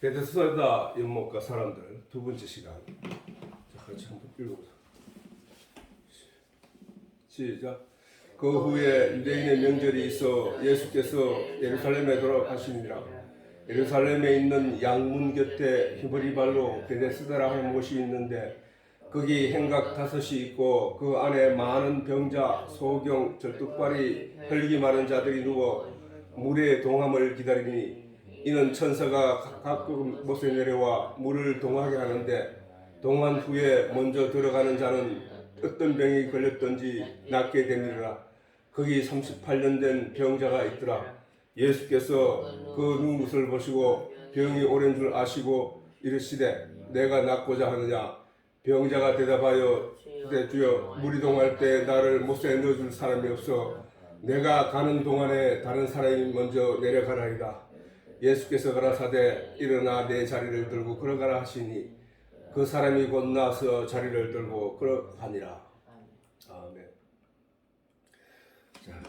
베데스다 연못가 사람들 두 번째 시간. 자, 같이 한번 읽어보자. 시작. 그 후에 유대인의 명절이 있어 예수께서 예루살렘에 돌아가시니라. 예루살렘에 있는 양문 곁에 히브리발로 베데스다라 하는 곳이 있는데 거기 행각 5이 있고 그 안에 많은 병자, 소경, 절뚝발이, 혈기 많은 자들이 누워 물의 동함을 기다리니 이는 천사가 가끔 못에 내려와 물을 동하게 하는데 동한 후에 먼저 들어가는 자는 어떤 병이 걸렸던지 낫게 되니라. 거기 38년 된 병자가 있더라. 예수께서 그 눈빛을 보시고 병이 오랜 줄 아시고 이르시되 내가 낫고자 하느냐. 병자가 대답하여 주여 물이 동할 때 나를 못에 넣어줄 사람이 없어 내가 가는 동안에 다른 사람이 먼저 내려가라이다. 예수께서 가라사대 일어나 내 자리를 들고 걸어가라 하시니 그 사람이 곧 나서 자리를 들고 걸어가니라. 아멘. 자,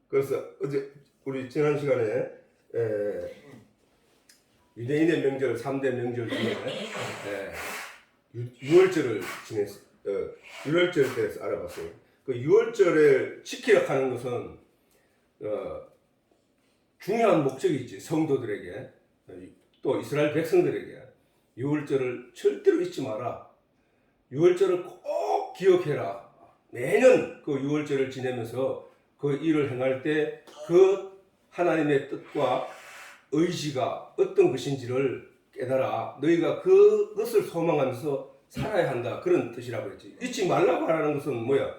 그래서 어제 우리 지난 시간에 유대인의 명절 3대 명절 중에 유월절을 지냈어요. 유월절에 대해서 알아봤어요. 그 유월절을 지키라 하는 것은 중요한 목적이 있지. 성도들에게 또 이스라엘 백성들에게 유월절을 절대로 잊지 마라. 유월절을 꼭 기억해라. 매년 그 유월절을 지내면서 그 일을 행할 때 그 하나님의 뜻과 의지가 어떤 것인지를 깨달아 너희가 그것을 소망하면서 살아야 한다. 그런 뜻이라고 했지. 잊지 말라고 하는 것은 뭐야?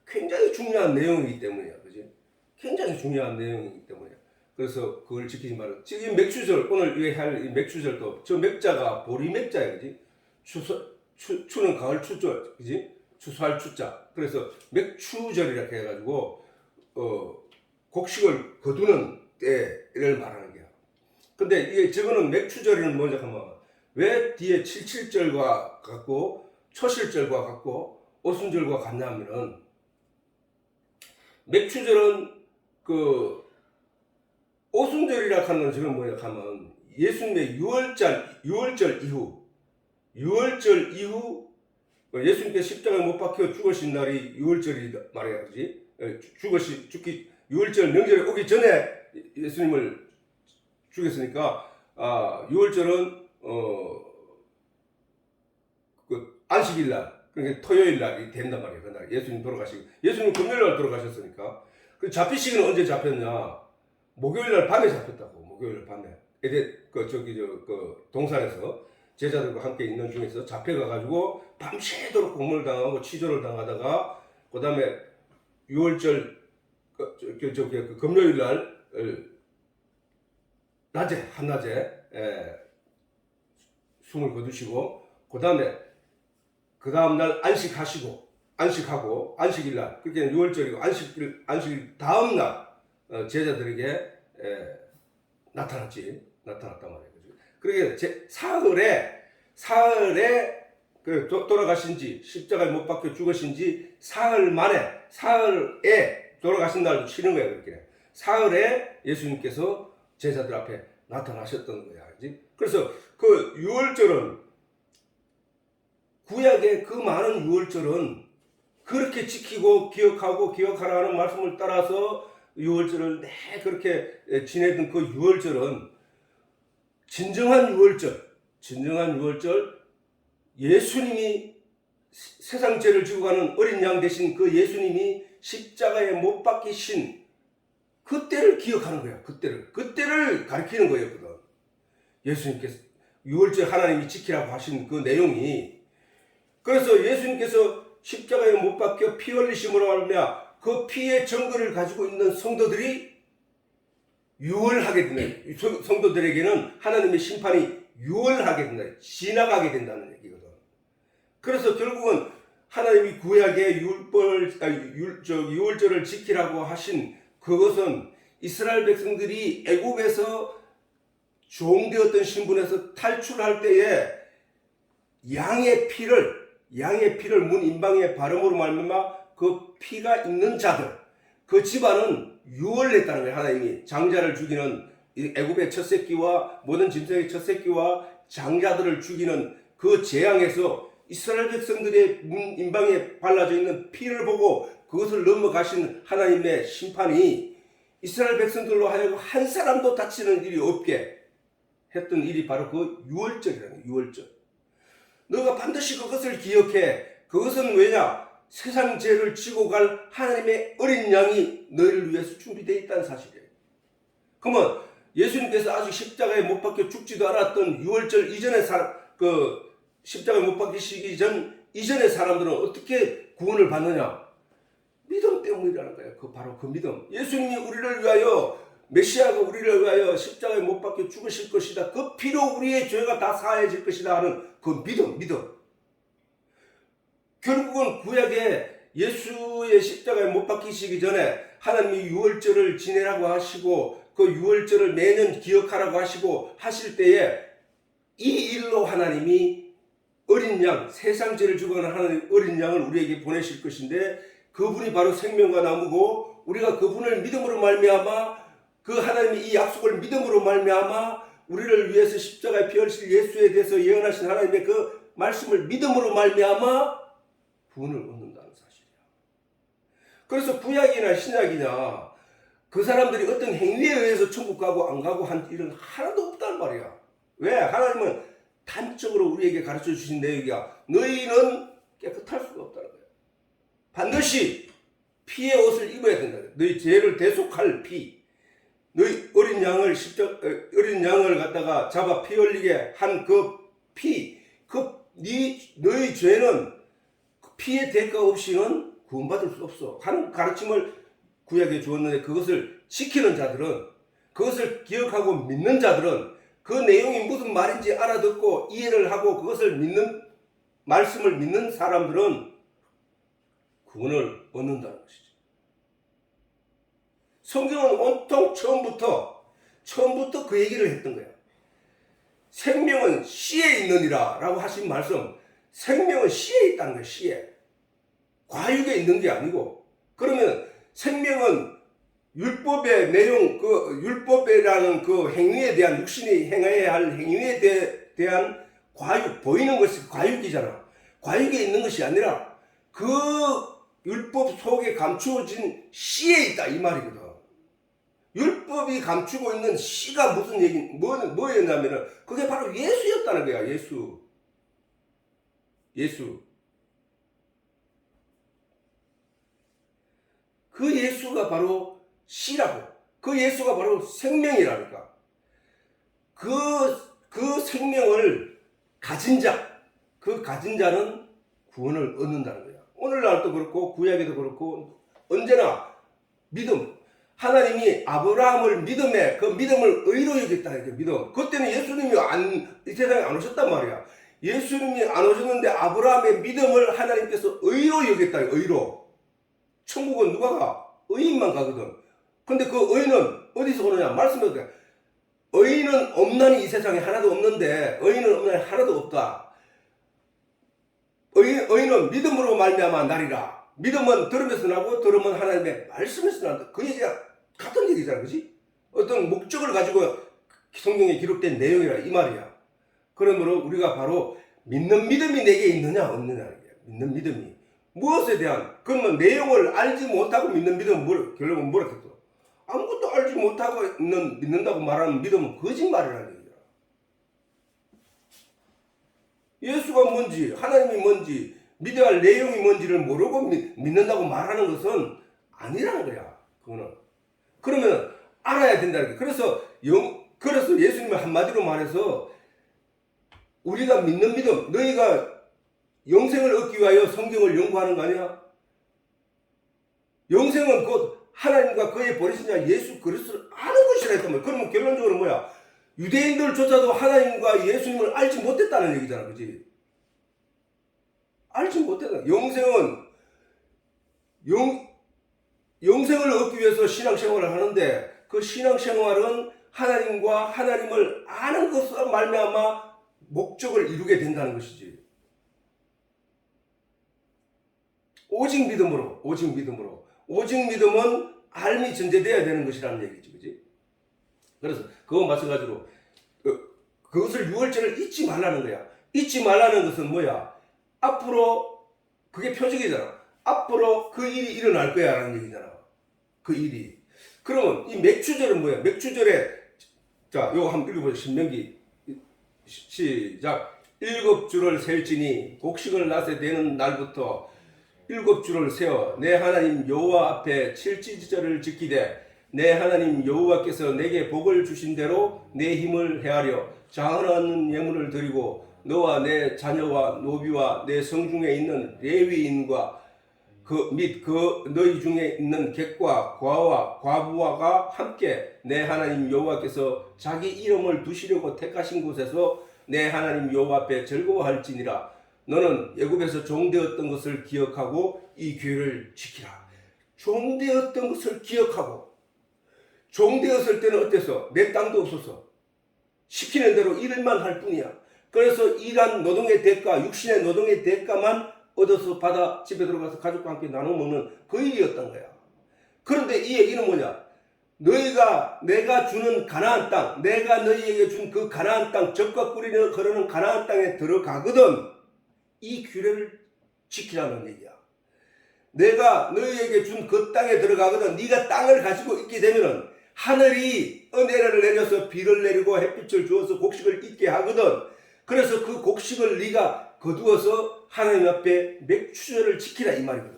굉장히 중요한 내용이기 때문이야. 그지? 굉장히 중요한 내용이기 때문이야. 그래서 그걸 지키지 말라. 지금 맥추절, 오늘 할 이 맥추절도 저 맥자가 보리 맥자야. 그지? 추는 가을 추절. 그지? 추수할 추자. 그래서 맥추절이라고 해가지고 곡식을 거두는 때를 말하는 거야. 근데 이게 저거는 맥추절에는 뭐냐 하면 왜 뒤에 77절과 같고 초실절과 같고 오순절과 같냐 하면은 맥추절은 그 오순절이라 하는 저건 뭐냐 하면 예수님의 유월절 이후 예수님께서 십자가에 못 박혀 죽으신 날이 유월절이다 말이야. 그지? 죽기 유월절 명절에 오기 전에 예수님을 죽였으니까 유월절은 그 안식일 날 그러니까 토요일 날이 된단 말이에요. 그날 예수님 돌아가시고 예수님 금요일 날 돌아가셨으니까 그 잡히시기는 언제 잡혔냐? 목요일 날 밤에 잡혔다고. 목요일 날 밤에 그 동산에서 제자들과 함께 있는 중에서 잡혀가가지고 밤새도록 공문을 당하고 치조를 당하다가 그 다음에 유월절 그 금요일 날 한낮에 숨을 거두시고 그 다음 날 안식하고 안식일 날 그렇게 유월절이고 안식일 다음 날 제자들에게 나타났단 말이에요. 그러게 사흘에 그 돌아가신 지 십자가에 못 박혀 죽으신 지 사흘에 돌아가신 날도 치는 거예요. 그렇게 사흘에 예수님께서 제자들 앞에 나타나셨던 거야. 그래서 그 유월절은 구약의 그 많은 유월절은 그렇게 지키고 기억하라는 말씀을 따라서 유월절을 그렇게 지내던 그 유월절은 진정한 유월절 예수님이 세상 죄를 지고 가는 어린 양 대신 그 예수님이 십자가에 못 박히신 그때를 기억하는 거야. 그때를 가리키는 거였거든. 예수님께서 유월절 하나님이 지키라고 하신 그 내용이 그래서 예수님께서 십자가에 못 박혀 피 흘리심으로 말미암아 그 피의 증거를 가지고 있는 성도들이 유월하게 된다. 성도들에게는 하나님의 심판이 유월하게 된다. 지나가게 된다는 얘기거든. 그래서 결국은 하나님이 구약의 유월절을 지키라고 하신 그것은 이스라엘 백성들이 애굽에서 종되었던 신분에서 탈출할 때에 양의 피를 문 임방의 발음으로 말미암아 그 피가 있는 자들 그 집안은 유월냈다는 거예요. 하나님이 장자를 죽이는 이 애굽의 첫 새끼와 모든 짐승의 첫 새끼와 장자들을 죽이는 그 재앙에서 이스라엘 백성들의 인방에 발라져 있는 피를 보고 그것을 넘어가신 하나님의 심판이 이스라엘 백성들로 하여금 한 사람도 다치는 일이 없게 했던 일이 바로 그 유월절이라는 거예요. 유월절. 너가 반드시 그것을 기억해. 그것은 왜냐? 세상 죄를 지고 갈 하나님의 어린 양이 너희를 위해서 준비되어 있다는 사실이에요. 그러면 예수님께서 아직 십자가에 못 박혀 죽지도 않았던 유월절 이전의 십자가에 못 박히시기 전 이전의 사람들은 어떻게 구원을 받느냐? 믿음 때문이라는 거예요. 바로 그 믿음. 예수님이 우리를 위하여, 메시아가 우리를 위하여 십자가에 못 박혀 죽으실 것이다. 그 피로 우리의 죄가 다 사해질 것이다 하는 그 믿음. 결국은 구약에 예수의 십자가에 못 박히시기 전에 하나님이 유월절을 지내라고 하시고 그 유월절을 매년 기억하라고 하시고 하실 때에 이 일로 하나님이 어린 양, 세상 죄를 죽어가는 하나님 어린 양을 우리에게 보내실 것인데 그분이 바로 생명과 나무고 우리가 그분을 믿음으로 말미암아 그 하나님이 이 약속을 믿음으로 말미암아 우리를 위해서 십자가에 피 흘리실 예수에 대해서 예언하신 하나님의 그 말씀을 믿음으로 말미암아 구원을 얻는다는 사실이야. 그래서 구약이나 신약이냐 그 사람들이 어떤 행위에 의해서 천국 가고 안 가고 한 일은 하나도 없단 말이야. 왜? 하나님은 단적으로 우리에게 가르쳐 주신 내용이야. 너희는 깨끗할 수가 없다는 거야. 반드시 피의 옷을 입어야 된다. 너희 죄를 대속할 피. 너희 어린 양을 갖다가 잡아 피 흘리게 한 그 피. 너희 죄는 피의 대가 없이는 구원받을 수 없어 하는 가르침을 구약에 주었는데 그것을 지키는 자들은 그것을 기억하고 믿는 자들은 그 내용이 무슨 말인지 알아듣고 이해를 하고 그것을 믿는 말씀을 믿는 사람들은 구원을 얻는다는 것이죠. 성경은 온통 처음부터 그 얘기를 했던 거야. 생명은 씨에 있느니라 라고 하신 말씀, 생명은 씨에 있다는 거예요. 씨에. 과육에 있는 게 아니고. 그러면 생명은 율법의 내용, 그 율법이라는 그 행위에 대한 육신이 행해야 할 행위에 대한 과육, 보이는 것이 과육이잖아. 과육에 있는 것이 아니라 그 율법 속에 감추어진 씨에 있다 이 말이거든. 율법이 감추고 있는 씨가 무슨 얘기, 뭐였냐면은 그게 바로 예수였다는 거야. 예수. 그 예수가 바로 씨라고. 그 예수가 바로 생명이라니까. 그 생명을 가진 자, 그 가진 자는 구원을 얻는다는 거야. 오늘날도 그렇고 구약에도 그렇고 언제나 믿음. 하나님이 아브라함을 믿음에 그 믿음을 의로 여겼다는 게 믿음. 그때는 예수님이 이 세상에 안 오셨단 말이야. 예수님이 안 오셨는데 아브라함의 믿음을 하나님께서 의로 여겼다. 의로. 천국은 누가 가? 의인만 가거든. 근데 그 의인은 어디서 오느냐? 말씀해. 의인은 없나니 이 세상에 하나도 없는데 의인은 없나니 하나도 없다. 의인은 믿음으로 말미암아 나리라. 믿음은 들음에서 나고 들음은 하나님의 말씀에서 난다. 그 얘기가 같은 얘기잖아. 그지? 어떤 목적을 가지고 성경에 기록된 내용이라 이 말이야. 그러므로 우리가 바로 믿는 믿음이 내게 있느냐 없느냐. 믿는 믿음이. 무엇에 대한, 그러면 내용을 알지 못하고 믿는 믿음은 결론은 뭐라 했어? 아무것도 알지 못하고 믿는다고 말하는 믿음은 거짓말이라는 얘기야. 예수가 뭔지, 하나님이 뭔지, 믿어야 할 내용이 뭔지를 모르고 믿는다고 말하는 것은 아니라는 거야. 그거는. 그러면 알아야 된다는 거야. 그래서 예수님이 한마디로 말해서 우리가 믿는 믿음, 너희가 영생을 얻기 위하여 성경을 연구하는 거 아니야? 영생은 곧 하나님과 그의 버리신 자 예수 그리스도를 아는 것이라 했단 말이야. 그러면 결론적으로 뭐야? 유대인들조차도 하나님과 예수님을 알지 못했다는 얘기잖아. 그지? 알지 못했다. 영생을 얻기 위해서 신앙생활을 하는데 그 신앙생활은 하나님과 하나님을 아는 것으로 말미암아 목적을 이루게 된다는 것이지. 오직 믿음으로. 오직 믿음은 알미 전제되어야 되는 것이라는 얘기지. 그지? 그래서 그거 마찬가지로 그것을 유월절을 잊지 말라는 거야. 잊지 말라는 것은 뭐야? 앞으로 그게 표적이잖아. 앞으로 그 일이 일어날 거야 라는 얘기잖아. 그 일이. 그러면 이 맥추절은 뭐야? 맥추절에 자, 요거 한번 읽어보세요. 신명기 시작. 7주를 셀지니 곡식을 낫에 되는 날부터 7주를 세어 내 하나님 여호와 앞에 칠지절을 지키되 내 하나님 여호와께서 내게 복을 주신 대로 내 힘을 헤아려 장하는 예물을 드리고 너와 내 자녀와 노비와 내 성중에 있는 레위인과 그 너희 중에 있는 객과 과와 과부와가 함께 내 하나님 여호와께서 자기 이름을 두시려고 택하신 곳에서 내 하나님 여호와 앞에 즐거워할지니라. 너는 애굽에서 종되었던 것을 기억하고 이 규례를 지키라. 종되었던 것을 기억하고. 종되었을 때는 어땠어? 내 땅도 없었어. 시키는 대로 일만 할 뿐이야. 그래서 일한 노동의 대가, 육신의 노동의 대가만 얻어서 받아 집에 들어가서 가족과 함께 나눠 먹는 그 일이었던 거야. 그런데 이 얘기는 뭐냐? 내가 주는 가나안 땅, 내가 너희에게 준 그 가나안 땅, 젖과 꿀이 흐르는 가나안 땅에 들어가거든 이 규례를 지키라는 얘기야. 내가 너희에게 준 그 땅에 들어가거든 네가 땅을 가지고 있게 되면은 하늘이 은혜를 내려서 비를 내리고 햇빛을 주어서 곡식을 있게 하거든. 그래서 그 곡식을 네가 거두어서 하나님 앞에 맥추절을 지키라 이 말이거든.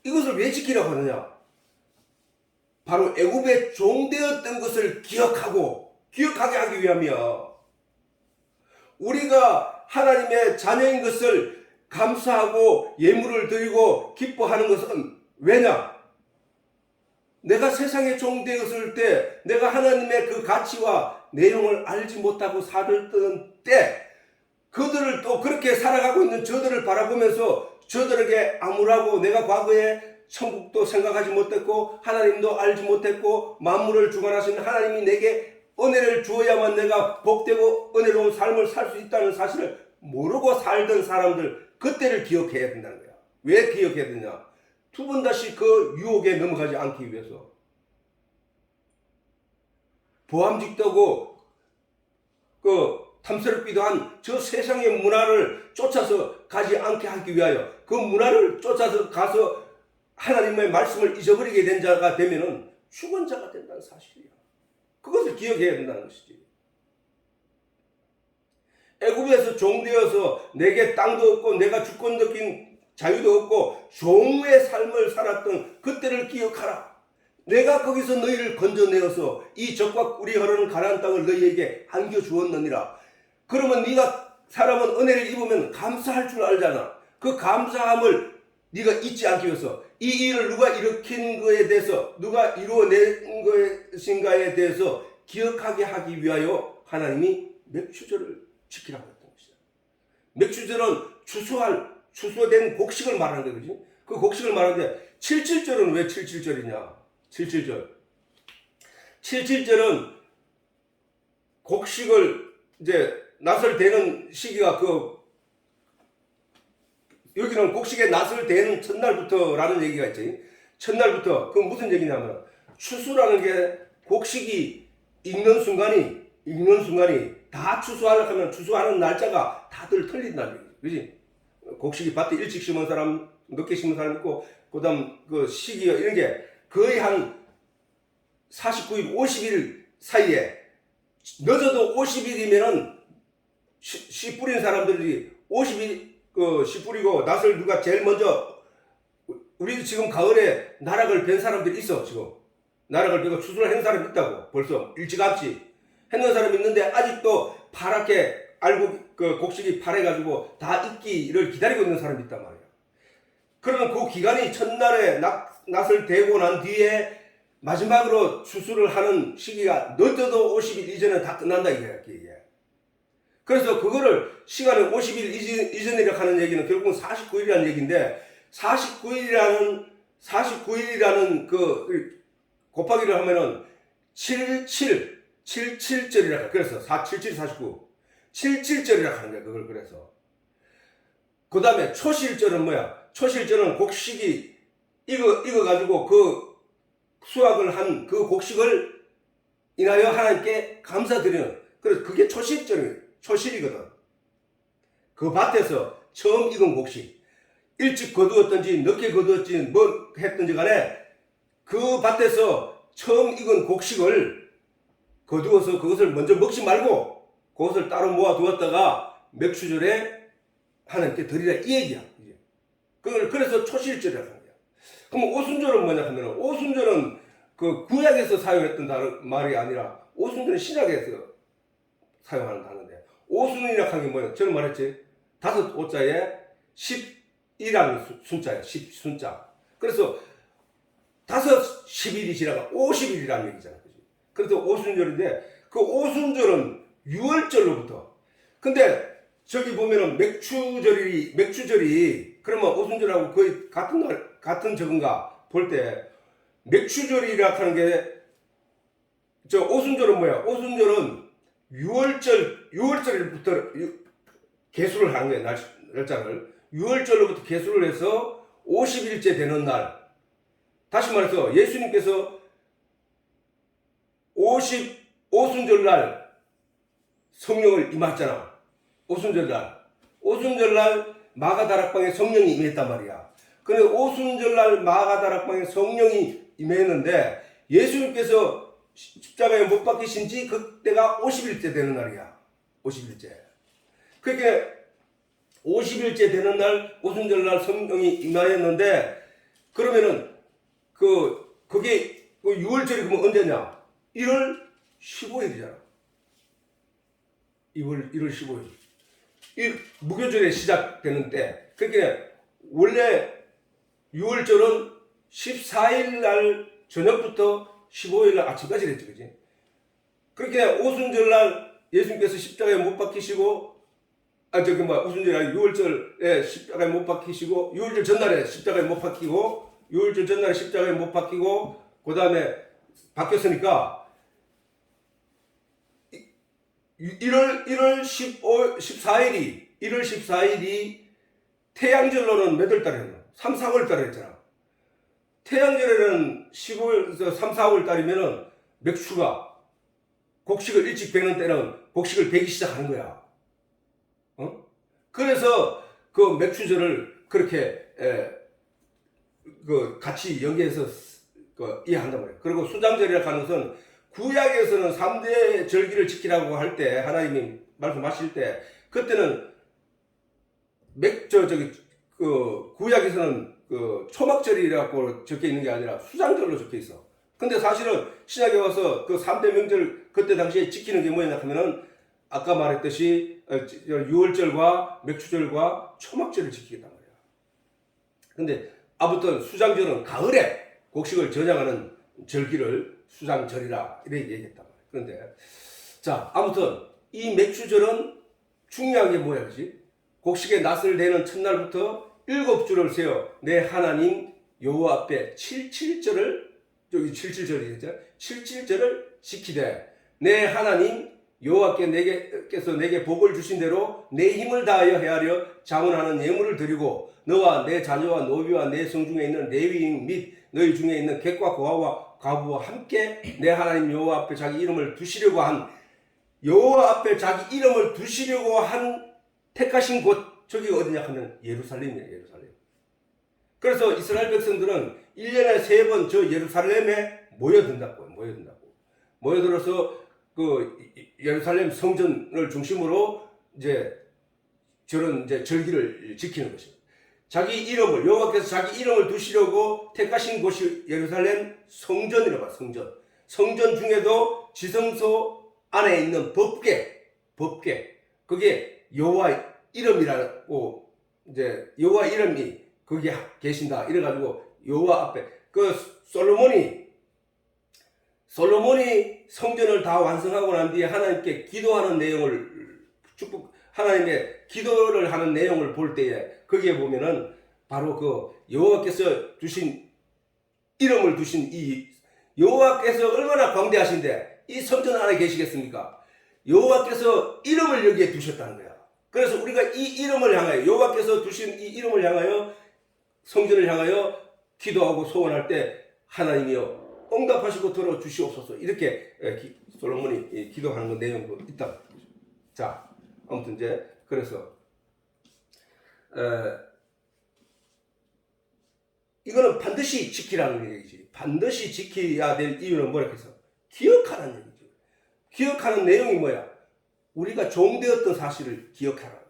이것을 왜 지키라고 하느냐? 바로 애굽의 종되었던 것을 기억하게 하기 위함이야. 우리가 하나님의 자녀인 것을 감사하고 예물을 드리고 기뻐하는 것은 왜냐? 내가 세상에 종되었을 때 내가 하나님의 그 가치와 내용을 알지 못하고 살던 때 그들을 또 그렇게 살아가고 있는 저들을 바라보면서 저들에게 암울하고 내가 과거에 천국도 생각하지 못했고 하나님도 알지 못했고 만물을 주관하신 하나님이 내게 은혜를 주어야만 내가 복되고 은혜로운 삶을 살 수 있다는 사실을 모르고 살던 사람들 그때를 기억해야 된다는 거야. 왜 기억해야 되냐? 두 번 다시 그 유혹에 넘어가지 않기 위해서. 보암직도고 탐스럽기도 한 저 세상의 문화를 쫓아서 가지 않게 하기 위하여 그 문화를 쫓아서 가서 하나님의 말씀을 잊어버리게 된 자가 되면은 죽은 자가 된다는 사실이야. 그것을 기억해야 된다는 것이지. 애굽에서 종되어서 내게 땅도 없고 내가 주권적인 자유도 없고 종의 삶을 살았던 그때를 기억하라. 내가 거기서 너희를 건져내어서 이 젖과 꿀이 흐르는 가나안 땅을 너희에게 안겨주었느니라. 그러면 네가 사람은 은혜를 입으면 감사할 줄 알잖아. 그 감사함을 네가 잊지 않기 위해서 이 일을 누가 일으킨 거에 대해서 누가 이루어낸 것인가에 대해서 기억하게 하기 위하여 하나님이 맥추절을 지키라고 했던 것이다. 맥추절은 추수된 곡식을 말하는 거지. 그 곡식을 말하는데 77절은 왜 77절이냐? 77절은 곡식을 이제 낫을 대는 시기가 여기는 곡식에 낫을 대는 첫날부터라는 얘기가 있지. 첫날부터 그 무슨 얘기냐면 추수라는 게 곡식이 익는 순간이 다 추수하려고 하면 추수하는 날짜가 다들 틀린다는 얘기지. 그지? 곡식이 밭에 일찍 심은 사람, 늦게 심은 사람 있고, 그 다음 그 시기가 이런 게 거의 한 49일, 50일 사이에 늦어도 50일이면은 씨 뿌린 사람들이 50일 씨 뿌리고 낫을 누가 제일 먼저 우리 지금 가을에 나락을 벤 사람들이 있어. 지금 나락을 베고 추수를 한 사람이 있다고. 벌써 일찌감치 했는 사람이 있는데 아직도 파랗게 알고 그 곡식이 파래가지고 다 익기를 기다리고 있는 사람이 있단 말이야. 그러면 그 기간이 첫날에 낫을 대고 난 뒤에 마지막으로 추수를 하는 시기가 늦어도 50일 이전에 다 끝난다 이게. 그래서 그거를 시간을 50일 이전이라고 하는 얘기는 결국은 49일이라는 얘기인데 49일이라는 그 곱하기를 하면은 77절이라 그래서 77, 49 77절이라고 하는 거야. 그걸 그래서 그 다음에 초실절은 뭐야? 초실절은 곡식이 익어가지고 그 수확을 한 그 곡식을 인하여 하나님께 감사드리는, 그래서 그게 초실이거든. 그 밭에서 처음 익은 곡식, 일찍 거두었든지 늦게 거두었든지 뭐 했든지 간에 그 밭에서 처음 익은 곡식을 거두어서 그것을 먼저 먹지 말고 그것을 따로 모아 두었다가 맥추절에 하나님께 드리라, 이 얘기야. 그걸 그래서 초실절이라고 하는 거야. 그럼 오순절은 뭐냐 하면, 오순절은 그 구약에서 사용했던 말이 아니라 오순절은 신약에서 사용하는 단어인데, 오순이라고 하는 게 뭐냐? 저는 말했지, 5오자에 10이라는 순자야. 10순자. 그래서 10일이 지나가 50일이라는 얘기잖아. 그치? 그래서 오순절인데, 그 오순절은 6월절로부터. 근데 저기 보면은 맥추절이 그러면 오순절하고 거의 같은 적은가 볼 때, 맥추절이라 하는 게, 오순절은 뭐야? 오순절은 6월절부터 개수를 하는 거야, 날짜를. 6월절로부터 개수를 해서 50일째 되는 날. 다시 말해서 예수님께서 오순절날 성령을 임했잖아. 오순절날 마가다락방에 성령이 임했단 말이야. 근데 오순절날 마가다락방에 성령이 임했는데 예수님께서 십자가에 못 박히신 지 그때가 50일째 되는 날이야. 50일째. 그렇게 50일째 되는 날 오순절날 성령이 임하였는데, 그러면은 그게 6월절이 그러면 언제냐? 1월 15일이잖아. 1월 15일. 이 무교절에 시작되는 때. 그러니까 원래 6월절은 14일 날 저녁부터 15일 날 아침까지 됐죠, 그지? 그렇게 오순절날 예수님께서 십자가에 못 박히시고, 오순절날 6월절에 십자가에 못 박히시고, 6월절 전날에 십자가에 못 박히고, 6월절 전날에 십자가에 못 박히고, 그 다음에 박혔으니까 1월 14일이 태양절로는 몇 월 달에 했나? 3, 4월 달에 했잖아. 태양절에는 3, 4월 달이면은 맥추가 곡식을 일찍 베는 때는 곡식을 베기 시작하는 거야. 그래서 그 맥추절을 그렇게 같이 연계해서 이해한단 말이야. 그리고 수장절이라고 하는 것은 구약에서는 3대 절기를 지키라고 할 때, 하나님이 말씀하실 때, 그때는 구약에서는 초막절이라고 적혀 있는 게 아니라 수장절로 적혀 있어. 근데 사실은 신약에 와서 그 3대 명절 그때 당시에 지키는 게 뭐냐 하면은 아까 말했듯이 6월절과 맥추절과 초막절을 지키겠단 말이야. 근데 아무튼 수장절은 가을에 곡식을 저장하는 절기를 수장절이라 이렇게 얘기했단 말이야. 그런데 자, 아무튼 이 맥추절은 중요한 게 뭐야, 그지? 곡식의 낫을 내는 첫날부터 7주를 세어 내 하나님 여호와 앞에 77절을, 여기 77절이겠죠? 77절을 지키되 내 하나님 여호와께 내게 복을 주신 대로 내 힘을 다하여 헤아려 자원하는 예물을 드리고 너와 내 자녀와 노비와 내 성중에 있는 레위인 및 너희 중에 있는 객과 고아와 과부와 함께 내 하나님 여호와 앞에 자기 이름을 두시려고 한 택하신 곳, 저기가 어디냐 하면 예루살렘이에요. 예루살렘. 그래서 이스라엘 백성들은 1년에 3번 저 예루살렘에 모여든다고. 모여들어서 그 예루살렘 성전을 중심으로 저런 절기를 지키는 것입니다. 여호와께서 자기 이름을 두시려고 택하신 곳이 예루살렘 성전이라고 해요. 성전 중에도 지성소 안에 있는 법궤, 그게 여호와 이름이라고, 여호와 이름이 거기에 계신다 이래가지고 여호와 앞에 솔로몬이 성전을 다 완성하고 난 뒤에 하나님께 기도하는 내용을, 하나님의 기도를 하는 내용을 볼 때에 거기에 보면은 바로 그 여호와께서 이름을 두신 이 여호와께서 얼마나 광대하신데 이 성전 안에 계시겠습니까? 여호와께서 이름을 여기에 두셨다는 거야. 그래서 우리가 이 이름을 향하여, 여호와께서 두신 이 이름을 향하여 성전을 향하여 기도하고 소원할 때 하나님이여 응답하시고 들어주시옵소서. 이렇게 솔로몬이 기도하는 그 내용도 있다. 자, 아무튼 이제 그래서 이거는 반드시 지키라는 얘기지. 반드시 지켜야 될 이유는 뭐라 해서 기억하라는 얘기지. 기억하는 내용이 뭐야? 우리가 종되었던 사실을 기억하라.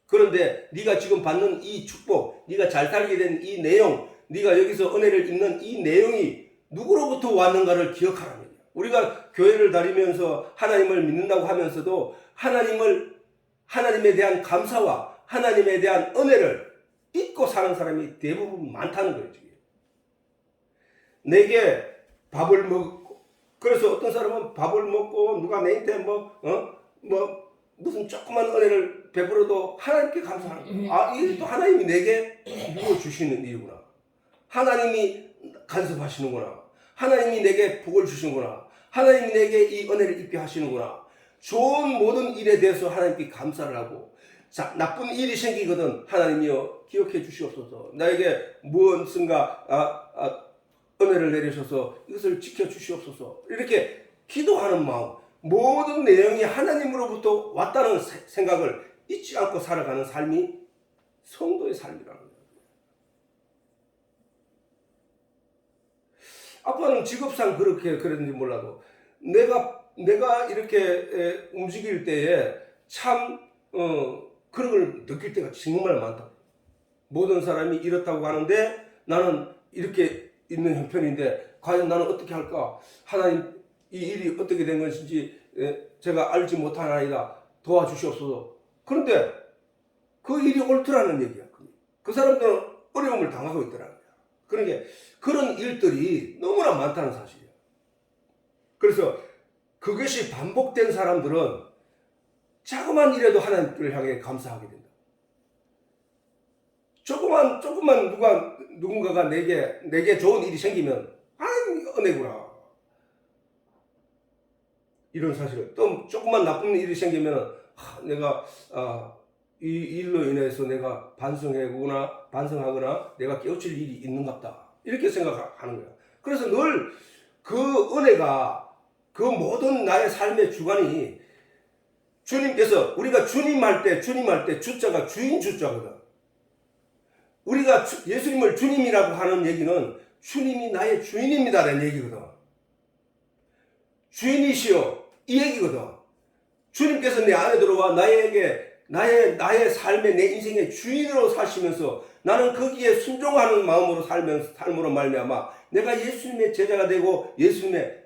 그런데 네가 지금 받는 이 축복, 네가 잘 살게 된 이 내용, 네가 여기서 은혜를 입는 이 내용이 누구로부터 왔는가를 기억하라는 얘기야. 우리가 교회를 다니면서 하나님을 믿는다고 하면서도 하나님에 대한 감사와 하나님에 대한 은혜를 잊고 사는 사람이 대부분 많다는 거예요. 내게 밥을 먹고, 그래서 어떤 사람은 밥을 먹고 누가 내한테 무슨 조그만 은혜를 베풀어도 하나님께 감사하는 거야. 이게 또 하나님이 내게 부어주시는 일이구나. 하나님이 간섭하시는구나. 하나님이 내게 복을 주시는구나. 하나님이 내게 이 은혜를 입게 하시는구나. 좋은 모든 일에 대해서 하나님께 감사를 하고, 자, 나쁜 일이 생기거든 하나님이여 기억해 주시옵소서. 나에게 무엇인가 은혜를 내리셔서 이것을 지켜 주시옵소서. 이렇게 기도하는 마음, 모든 내용이 하나님으로부터 왔다는 생각을 잊지 않고 살아가는 삶이 성도의 삶이라는 거예요. 아빠는 직업상 그렇게 그랬는지 몰라도 내가 이렇게 움직일 때에 참 그런 걸 느낄 때가 정말 많다. 모든 사람이 이렇다고 하는데 나는 이렇게 있는 형편인데 과연 나는 어떻게 할까? 하나님 이 일이 어떻게 된 것인지 제가 알지 못하나이다. 도와주시옵소서. 그런데 그 일이 옳더라는 얘기야. 그 사람들은 어려움을 당하고 있더라고요. 그러니까 그런 일들이 너무나 많다는 사실이야. 그래서 그것이 반복된 사람들은 자그만 일에도 하나님을 향해 감사하게 된다. 조금만 누군가가 내게 좋은 일이 생기면 은혜구나. 이런 사실을 또 조금만 나쁜 일이 생기면 내가 이 일로 인해서 내가 반성하거나 내가 깨우칠 일이 있는갑다. 이렇게 생각하는 거야. 그래서 늘 그 은혜가 그 모든 나의 삶의 주관이 주님께서 우리가 주님 할 때 주자가 주인 주자거든. 우리가 예수님을 주님이라고 하는 얘기는 주님이 나의 주인입니다라는 얘기거든. 주인이시여 이 얘기거든. 주님께서 내 안에 들어와 나의 삶의 내 인생의 주인으로 사시면서 나는 거기에 순종하는 마음으로 삶으로 말미암아 내가 예수님의 제자가 되고 예수님의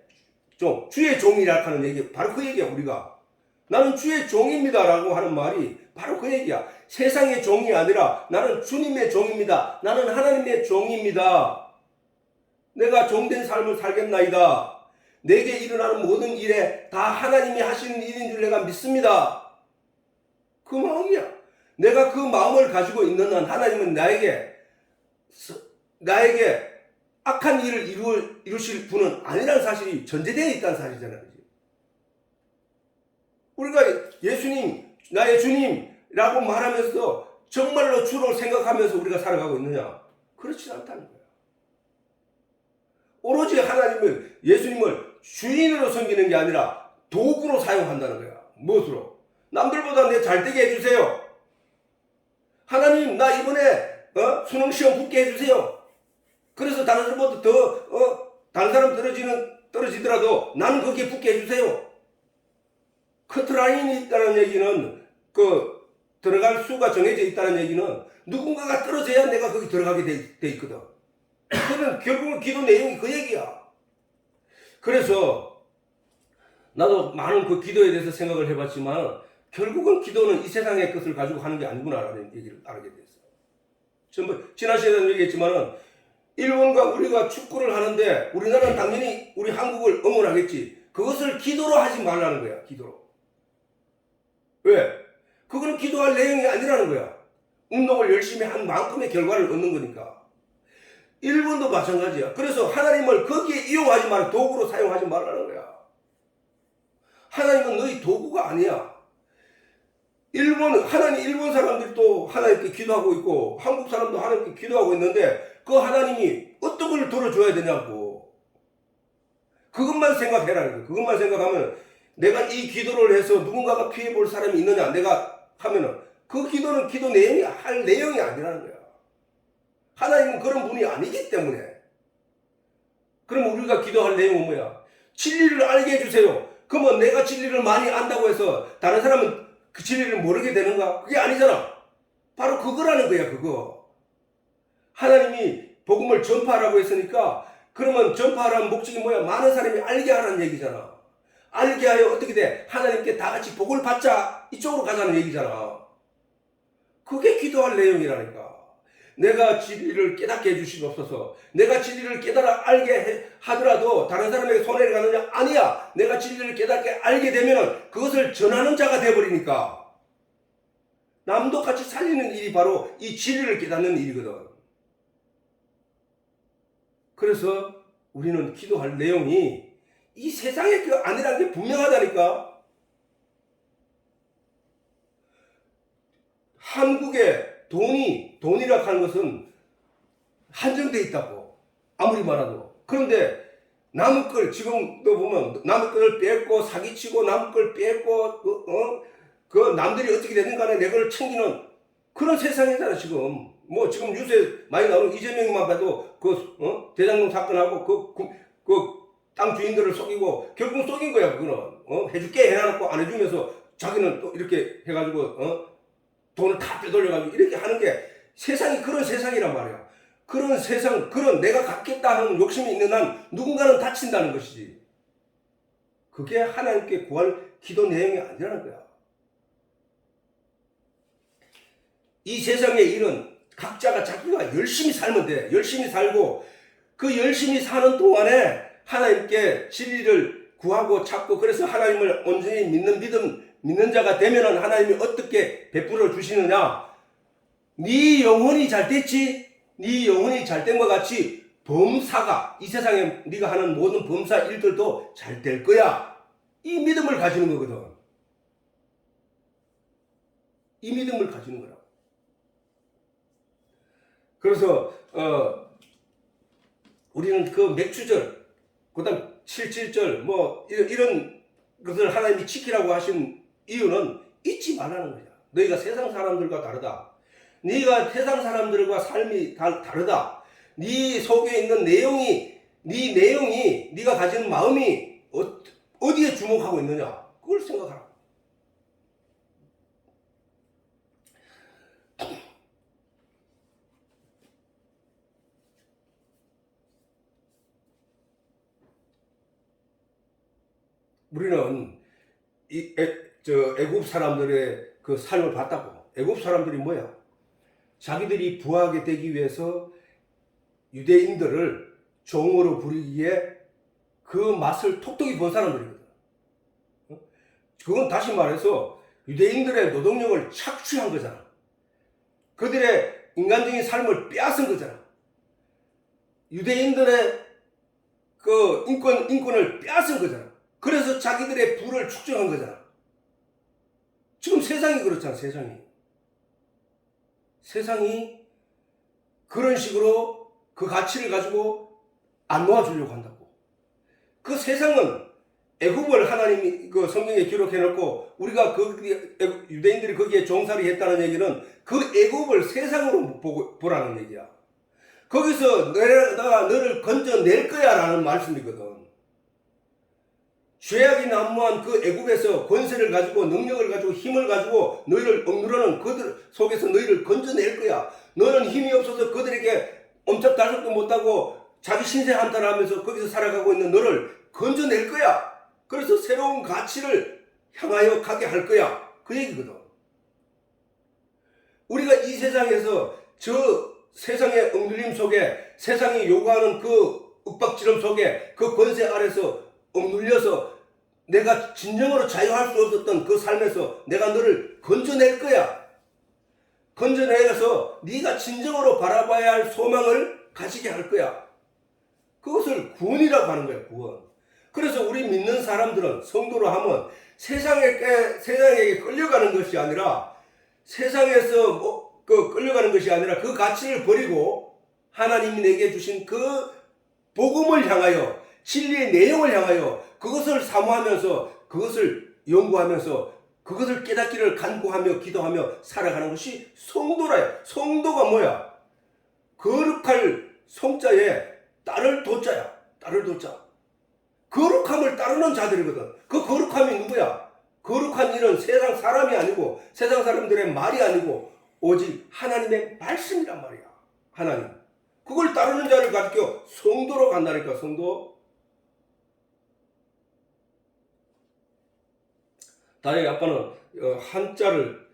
주의 종이라 하는 얘기, 바로 그 얘기야. 우리가 나는 주의 종입니다라고 하는 말이 바로 그 얘기야. 세상의 종이 아니라 나는 주님의 종입니다. 나는 하나님의 종입니다. 내가 종된 삶을 살겠나이다. 내게 일어나는 모든 일에 다 하나님이 하시는 일인 줄 내가 믿습니다. 그 마음이야. 내가 그 마음을 가지고 있는 한 하나님은 나에게 악한 일을 이루실 분은 아니라는 사실이 전제되어 있다는 사실이잖아요. 우리가 예수님, 나의 주님이라고 말하면서도 정말로 주로 생각하면서 우리가 살아가고 있느냐? 그렇지 않다는 거야. 오로지 예수님을 주인으로 섬기는 게 아니라 도구로 사용한다는 거야. 무엇으로? 남들보다 내 잘되게 해주세요. 하나님, 나 이번에 수능시험 붙게 해주세요. 그래서 다른 사람보다 다른 사람 떨어지더라도 나는 거기에 붙게 해주세요. 커트라인이 있다는 얘기는 들어갈 수가 정해져 있다는 얘기는 누군가가 떨어져야 내가 거기 들어가게 돼 있거든. 그러면 결국은 기도 내용이 그 얘기야. 그래서 나도 많은 그 기도에 대해서 생각을 해봤지만 결국은 기도는 이 세상의 것을 가지고 하는 게 아니구나라는 얘기를 알게 됐어요. 전부 지난 시간에도 얘기했지만은 일본과 우리가 축구를 하는데 우리나라는 당연히 우리 한국을 응원하겠지. 그것을 기도로 하지 말라는 거야. 기도로. 왜? 그거는 기도할 내용이 아니라는 거야. 운동을 열심히 한 만큼의 결과를 얻는 거니까. 일본도 마찬가지야. 그래서 하나님을 거기에 이용하지 말라. 도구로 사용하지 말라는 거야. 하나님은 너희 도구가 아니야. 일본 사람들이 또 하나님께 기도하고 있고 한국 사람도 하나님께 기도하고 있는데 그 하나님이 어떤 걸 들어줘야 되냐고. 그것만 생각해라는 거예요. 그것만 생각하면 내가 이 기도를 해서 누군가가 피해 볼 사람이 있느냐 내가 하면은 그 기도는 기도 내용이 할 내용이 아니라는 거야. 하나님은 그런 분이 아니기 때문에. 그럼 우리가 기도할 내용은 뭐야? 진리를 알게 해주세요. 그러면 내가 진리를 많이 안다고 해서 다른 사람은 그 진리를 모르게 되는가? 그게 아니잖아. 바로 그거라는 거야, 그거. 하나님이 복음을 전파하라고 했으니까 그러면 전파하라는 목적이 뭐야? 많은 사람이 알게 하라는 얘기잖아. 알게 하여 어떻게 돼? 하나님께 다 같이 복을 받자. 이쪽으로 가자는 얘기잖아. 그게 기도할 내용이라니까. 내가 진리를 깨닫게 해주시옵소서. 내가 진리를 깨달아 알게 하더라도 다른 사람에게 손해를 가느냐? 아니야. 내가 진리를 깨닫게 알게 되면 그것을 전하는 자가 되어버리니까 남도 같이 살리는 일이 바로 이 진리를 깨닫는 일이거든. 그래서 우리는 기도할 내용이 이 세상의 그 아니라는 게 분명하다니까. 한국의 돈이라 하는 것은 한정되어 있다고. 아무리 말해도. 그런데 남의 걸, 지금도 보면 남의 걸 뺏고 사기치고 남의 걸 뺏고, 그 남들이 어떻게 되든 간에 내 걸 챙기는 그런 세상이잖아, 지금. 뭐 지금 뉴스에 많이 나오는 이재명만 봐도 대장동 사건하고 그 땅 주인들을 속이고 결국 속인 거야, 그거는. 해줄게 해놔놓고 안 해주면서 자기는 또 이렇게 해가지고, 돈을 다 빼돌려가지고 이렇게 하는 게 세상이 그런 세상이란 말이야. 그런 세상, 그런 내가 갖겠다 하는 욕심이 있는 한 누군가는 다친다는 것이지. 그게 하나님께 구할 기도 내용이 아니라는 거야. 이 세상의 일은 각자가 자기가 열심히 살면 돼. 열심히 살고 그 열심히 사는 동안에 하나님께 진리를 구하고 찾고 그래서 하나님을 온전히 믿는 자가 되면은 하나님이 어떻게 베풀어 주시느냐? 네 영혼이 잘 됐지? 네 영혼이 잘 된 것 같이 범사가 이 세상에 네가 하는 모든 범사 일들도 잘 될 거야. 이 믿음을 가지는 거거든. 이 믿음을 가지는 거라. 그래서 우리는 그 맥주절, 그다음 77절 뭐 이런 것을 하나님이 지키라고 하신 이유는 잊지 말라는 거야. 너희가 세상 사람들과 다르다. 네가 세상 사람들과 삶이 다르다. 네 속에 있는 내용이 네가 가진 마음이 어디에 주목하고 있느냐? 그걸 생각하라. 우리는 애굽 사람들의 그 삶을 봤다고. 애굽 사람들이 뭐야? 자기들이 부하게 되기 위해서 유대인들을 종으로 부리기에 그 맛을 톡톡히 본 사람들이거든. 그건 다시 말해서 유대인들의 노동력을 착취한 거잖아. 그들의 인간적인 삶을 빼앗은 거잖아. 유대인들의 그 인권을 빼앗은 거잖아. 그래서 자기들의 부를 축적한 거잖아. 지금 세상이 그렇잖아, 세상이 그런 식으로 그 가치를 가지고 안 놓아주려고 한다고. 그 세상은 애굽을 하나님이 그 성경에 기록해놓고 우리가 유대인들이 거기에 종살이 했다는 얘기는 그 애굽을 세상으로 보라는 얘기야. 거기서 내가 너를 건져낼 거야 라는 말씀이거든. 죄악이 난무한 그 애굽에서 권세를 가지고 능력을 가지고 힘을 가지고 너희를 억누르는 그들 속에서 너희를 건져낼 거야. 너는 힘이 없어서 그들에게 옴짝달싹도 못하고 자기 신세 한탄하면서 거기서 살아가고 있는 너를 건져낼 거야. 그래서 새로운 가치를 향하여 가게 할 거야. 그 얘기거든. 우리가 이 세상에서 저 세상의 억눌림 속에 세상이 요구하는 그 윽박지름 속에 그 권세 아래서 억눌려서 내가 진정으로 자유할 수 없었던 그 삶에서 내가 너를 건져낼 거야. 건져내서 네가 진정으로 바라봐야 할 소망을 가지게 할 거야. 그것을 구원이라고 하는 거야, 구원. 그래서 우리 믿는 사람들은 성도로 하면 세상에게 끌려가는 것이 아니라 세상에서 끌려가는 것이 아니라 그 가치를 버리고 하나님이 내게 주신 그 복음을 향하여 진리의 내용을 향하여 그것을 사모하면서 그것을 연구하면서 그것을 깨닫기를 간구하며 기도하며 살아가는 것이 성도라요. 성도가 뭐야? 거룩할 성자에 따를 도자야. 따를 도자. 거룩함을 따르는 자들이거든. 그 거룩함이 누구야? 거룩한 일은 세상 사람이 아니고 세상 사람들의 말이 아니고 오직 하나님의 말씀이란 말이야. 하나님. 그걸 따르는 자를 가지고 성도로 간다니까. 성도. 다행히 아빠는 한자를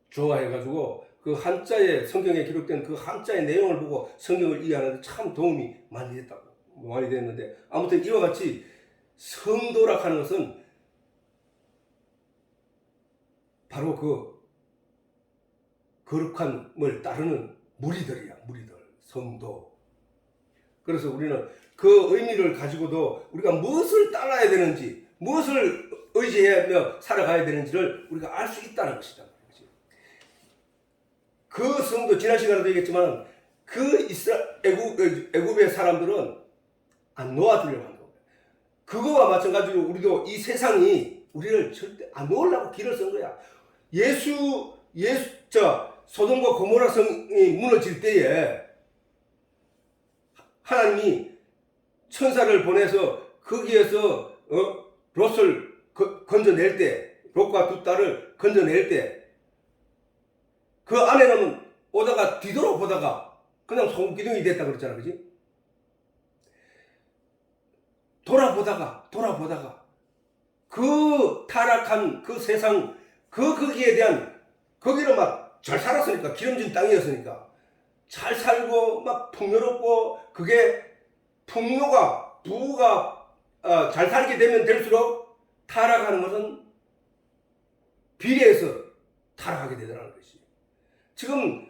좋아해가지고 그 한자에 성경에 기록된 그 한자의 내용을 보고 성경을 이해하는데 참 도움이 많이 됐다고. 많이 됐는데 아무튼 이와 같이 성도라 하는 것은 바로 그 거룩함을 따르는 무리들이야. 무리들. 성도. 그래서 우리는 그 의미를 가지고도 우리가 무엇을 따라야 되는지 무엇을 의지하며 살아가야 되는지를 우리가 알 수 있다는 것이다. 그 성도 지난 시간에도 얘기했지만 그 애굽의 사람들은 안 놓아주려고 한다. 그거와 마찬가지로 우리도 이 세상이 우리를 절대 안 놓으려고 길을 쓴 거야. 소돔과 고모라 성이 무너질 때에 하나님이 천사를 보내서 거기에서 롯을 건져낼 때, 롯과 두 딸을 건져낼 때 그 아내는 오다가 뒤돌아보다가 그냥 손기둥이 됐다 그랬잖아. 그지? 돌아보다가 그 타락한 그 세상 거기에 대한 거기는 막 잘 살았으니까 기름진 땅이었으니까 잘 살고 막 풍요롭고 그게 부가 잘 살게 되면 될수록 타락하는 것은 비례해서 타락하게 되더라는 것이. 지금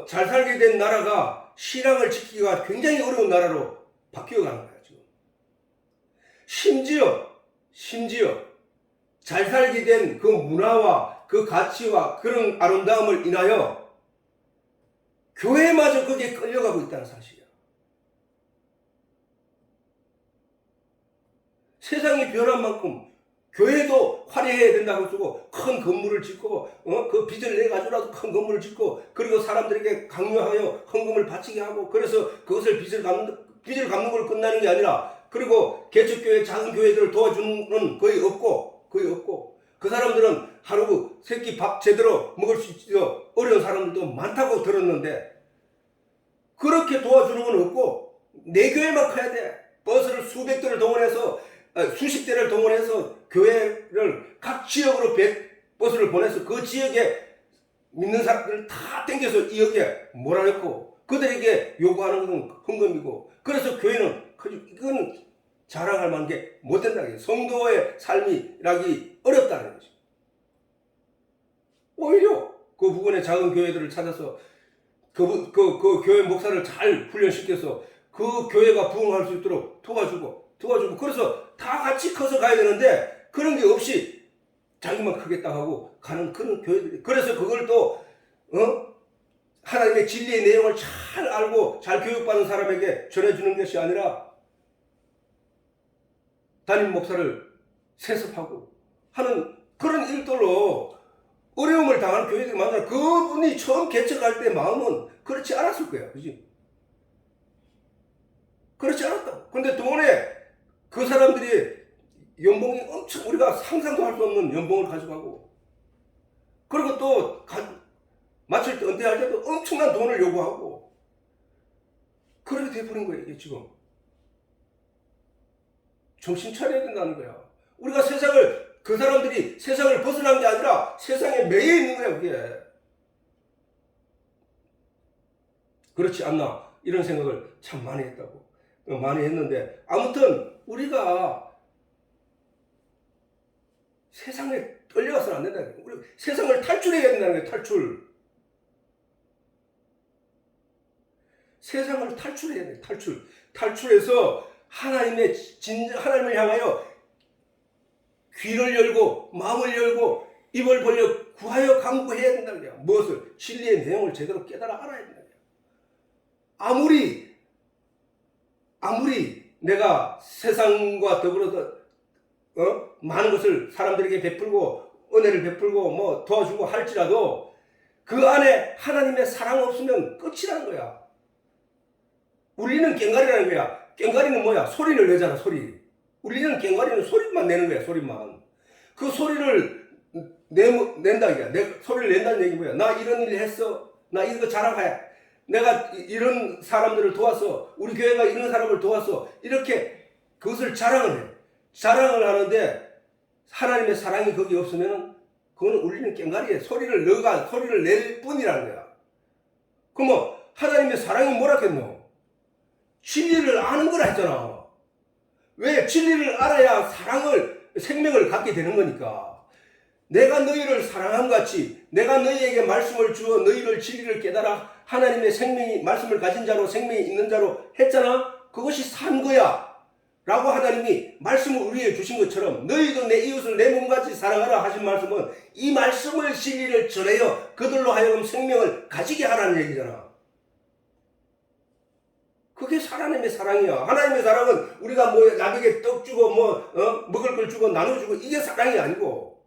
잘 살게 된 나라가 신앙을 지키기가 굉장히 어려운 나라로 바뀌어가는 거야 지금. 심지어 잘 살게 된 그 문화와 그 가치와 그런 아름다움을 인하여 교회마저 거기에 끌려가고 있다는 사실이야. 세상이 변한 만큼 교회도 화려해야 된다고 쓰고 큰 건물을 짓고 그 빚을 내가지고라도 큰 건물을 짓고 그리고 사람들에게 강요하여 헌금을 바치게 하고 그래서 그것을 빚을 갚는 걸 끝나는 게 아니라 그리고 개척교회 작은 교회들을 도와주는 거의 없고 그 사람들은 하루 세끼 밥 제대로 먹을 수 있어 어려운 사람들도 많다고 들었는데 그렇게 도와주는 건 없고 내 교회만 커야 돼. 버스를 수백 대를 동원해서 수십 대를 동원해서 교회를 각 지역으로 버스를 보내서 그 지역에 믿는 사람들을 다 땡겨서 이 역에 몰아넣고 그들에게 요구하는 것은 헌금이고 그래서 교회는 이건 자랑할 만한 게 못 된다는 거예요. 성도의 삶이라기 어렵다는 거죠. 오히려 그 부근의 작은 교회들을 찾아서 그 교회 목사를 잘 훈련시켜서 그 교회가 부흥할 수 있도록 도와주고 그래서 다 같이 커서 가야 되는데 그런 게 없이 자기만 크겠다 하고 가는 그런 교회들이. 그래서 그걸 또 하나님의 진리의 내용을 잘 알고 잘 교육받은 사람에게 전해주는 것이 아니라 담임 목사를 세습하고 하는 그런 일들로 어려움을 당하는 교회들이 많아요. 그분이 처음 개척할 때 마음은 그렇지 않았을 거야. 그지? 그렇지 않았다. 근데 동원에 그 사람들이 연봉이 엄청 우리가 상상도 할 수 없는 연봉을 가져가고 그리고 또 마칠 때 은퇴할 때도 엄청난 돈을 요구하고 그렇게 돼버린 거예요. 이게 지금. 정신 차려야 된다는 거야. 우리가 그 사람들이 세상을 벗어난 게 아니라 세상에 매여 있는 거야, 그게. 그렇지 않나? 이런 생각을 참 많이 했다고. 많이 했는데, 아무튼, 우리가 세상에 끌려가서는 안 된다는 거야. 우리 세상을 탈출해야 된다는 거야, 탈출. 세상을 탈출해야 돼, 탈출해서 하나님을 향하여 귀를 열고 마음을 열고 입을 벌려 구하여 간구해야 된다는 거야. 무엇을? 진리의 내용을 제대로 깨달아 알아야 된다는 거야. 아무리 내가 세상과 더불어서 많은 것을 사람들에게 베풀고 은혜를 베풀고 뭐 도와주고 할지라도 그 안에 하나님의 사랑 없으면 끝이라는 거야. 울리는 꽹과리라는 거야. 꽹과리는 뭐야? 소리를 내잖아, 소리. 울리는 꽹과리는 소리만 내는 거야, 소리만. 그 소리를 낸다 이거야. 소리를 낸다는 얘기 뭐야? 나 이런 일 했어. 나 이거 자랑해. 내가 이런 사람들을 도왔어. 우리 교회가 이런 사람을 도왔어. 이렇게 그것을 자랑을 해. 자랑을 하는데 하나님의 사랑이 거기 없으면 그거는 울리는 꽹과리에 소리를 낼 뿐이라는 거야. 그러면 하나님의 사랑이 뭐라 했노? 진리를 아는 거라 했잖아. 왜? 진리를 알아야 생명을 갖게 되는 거니까. 내가 너희를 사랑함 같이 내가 너희에게 말씀을 주어 너희를 진리를 깨달아 하나님의 생명이 말씀을 가진 자로 생명이 있는 자로 했잖아. 그것이 산 거야 라고 하나님이 말씀을 우리에게 주신 것처럼 너희도 내 이웃을 내 몸같이 사랑하라 하신 말씀은 이 말씀을 진리를 전하여 그들로 하여금 생명을 가지게 하라는 얘기잖아. 그게 하나님의 사랑이야. 하나님의 사랑은 우리가 뭐 남에게 떡 주고 먹을 걸 주고 나눠주고 이게 사랑이 아니고,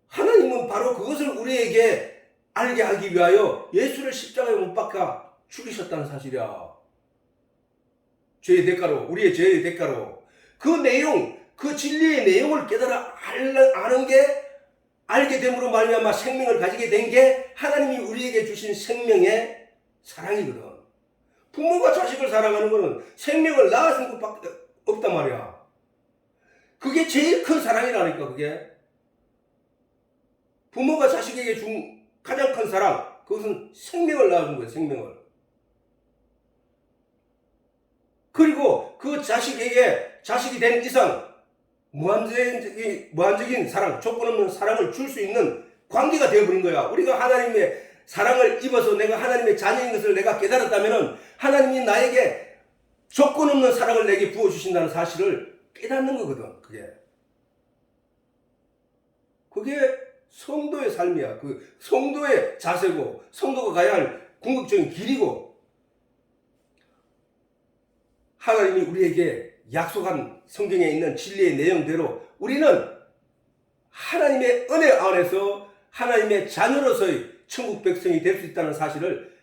하나님은 바로 그것을 우리에게 알게 하기 위하여 예수를 십자가에 못 박아 죽이셨다는 사실이야. 죄의 대가로, 우리의 죄의 대가로. 그 내용, 그 진리의 내용을 깨달아 아는 게, 알게 됨으로 말미암아 생명을 가지게 된 게 하나님이 우리에게 주신 생명의 사랑이거든. 부모가 자식을 사랑하는 것은 생명을 낳아준 것밖에 없단 말이야. 그게 제일 큰 사랑이라니까. 그게 부모가 자식에게 준 가장 큰 사랑, 그것은 생명을 낳아준 거예요. 생명을. 그리고 그 자식에게 자식이 된 이상 무한적인 사랑, 조건 없는 사랑을 줄 수 있는 관계가 되어버린 거야. 우리가 하나님의 사랑을 입어서 내가 하나님의 자녀인 것을 내가 깨달았다면 하나님이 나에게 조건 없는 사랑을 내게 부어주신다는 사실을 깨닫는 거거든. 그게 성도의 삶이야. 그 성도의 자세고 성도가 가야 할 궁극적인 길이고, 하나님이 우리에게 약속한 성경에 있는 진리의 내용대로 우리는 하나님의 은혜 안에서 하나님의 자녀로서의 천국 백성이 될 수 있다는 사실을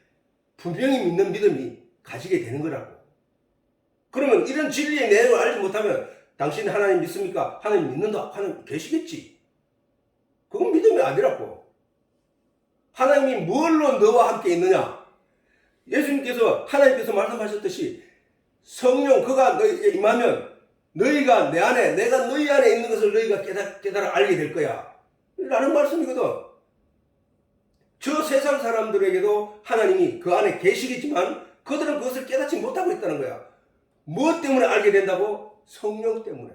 분명히 믿는 믿음이 가지게 되는 거라고. 그러면 이런 진리의 내용을 알지 못하면 당신 하나님 믿습니까? 하나님 믿는다 하나님 계시겠지. 그건 믿음이 아니라고. 하나님이 뭘로 너와 함께 있느냐? 예수님께서 하나님께서 말씀하셨듯이 성령 그가 너희에게 임하면 너희가 내 안에, 내가 너희 안에 있는 것을 너희가 깨달아 알게 될 거야 라는 말씀이거든. 저 세상 사람들에게도 하나님이 그 안에 계시겠지만 그들은 그것을 깨닫지 못하고 있다는 거야. 무엇 때문에 알게 된다고? 성령 때문에.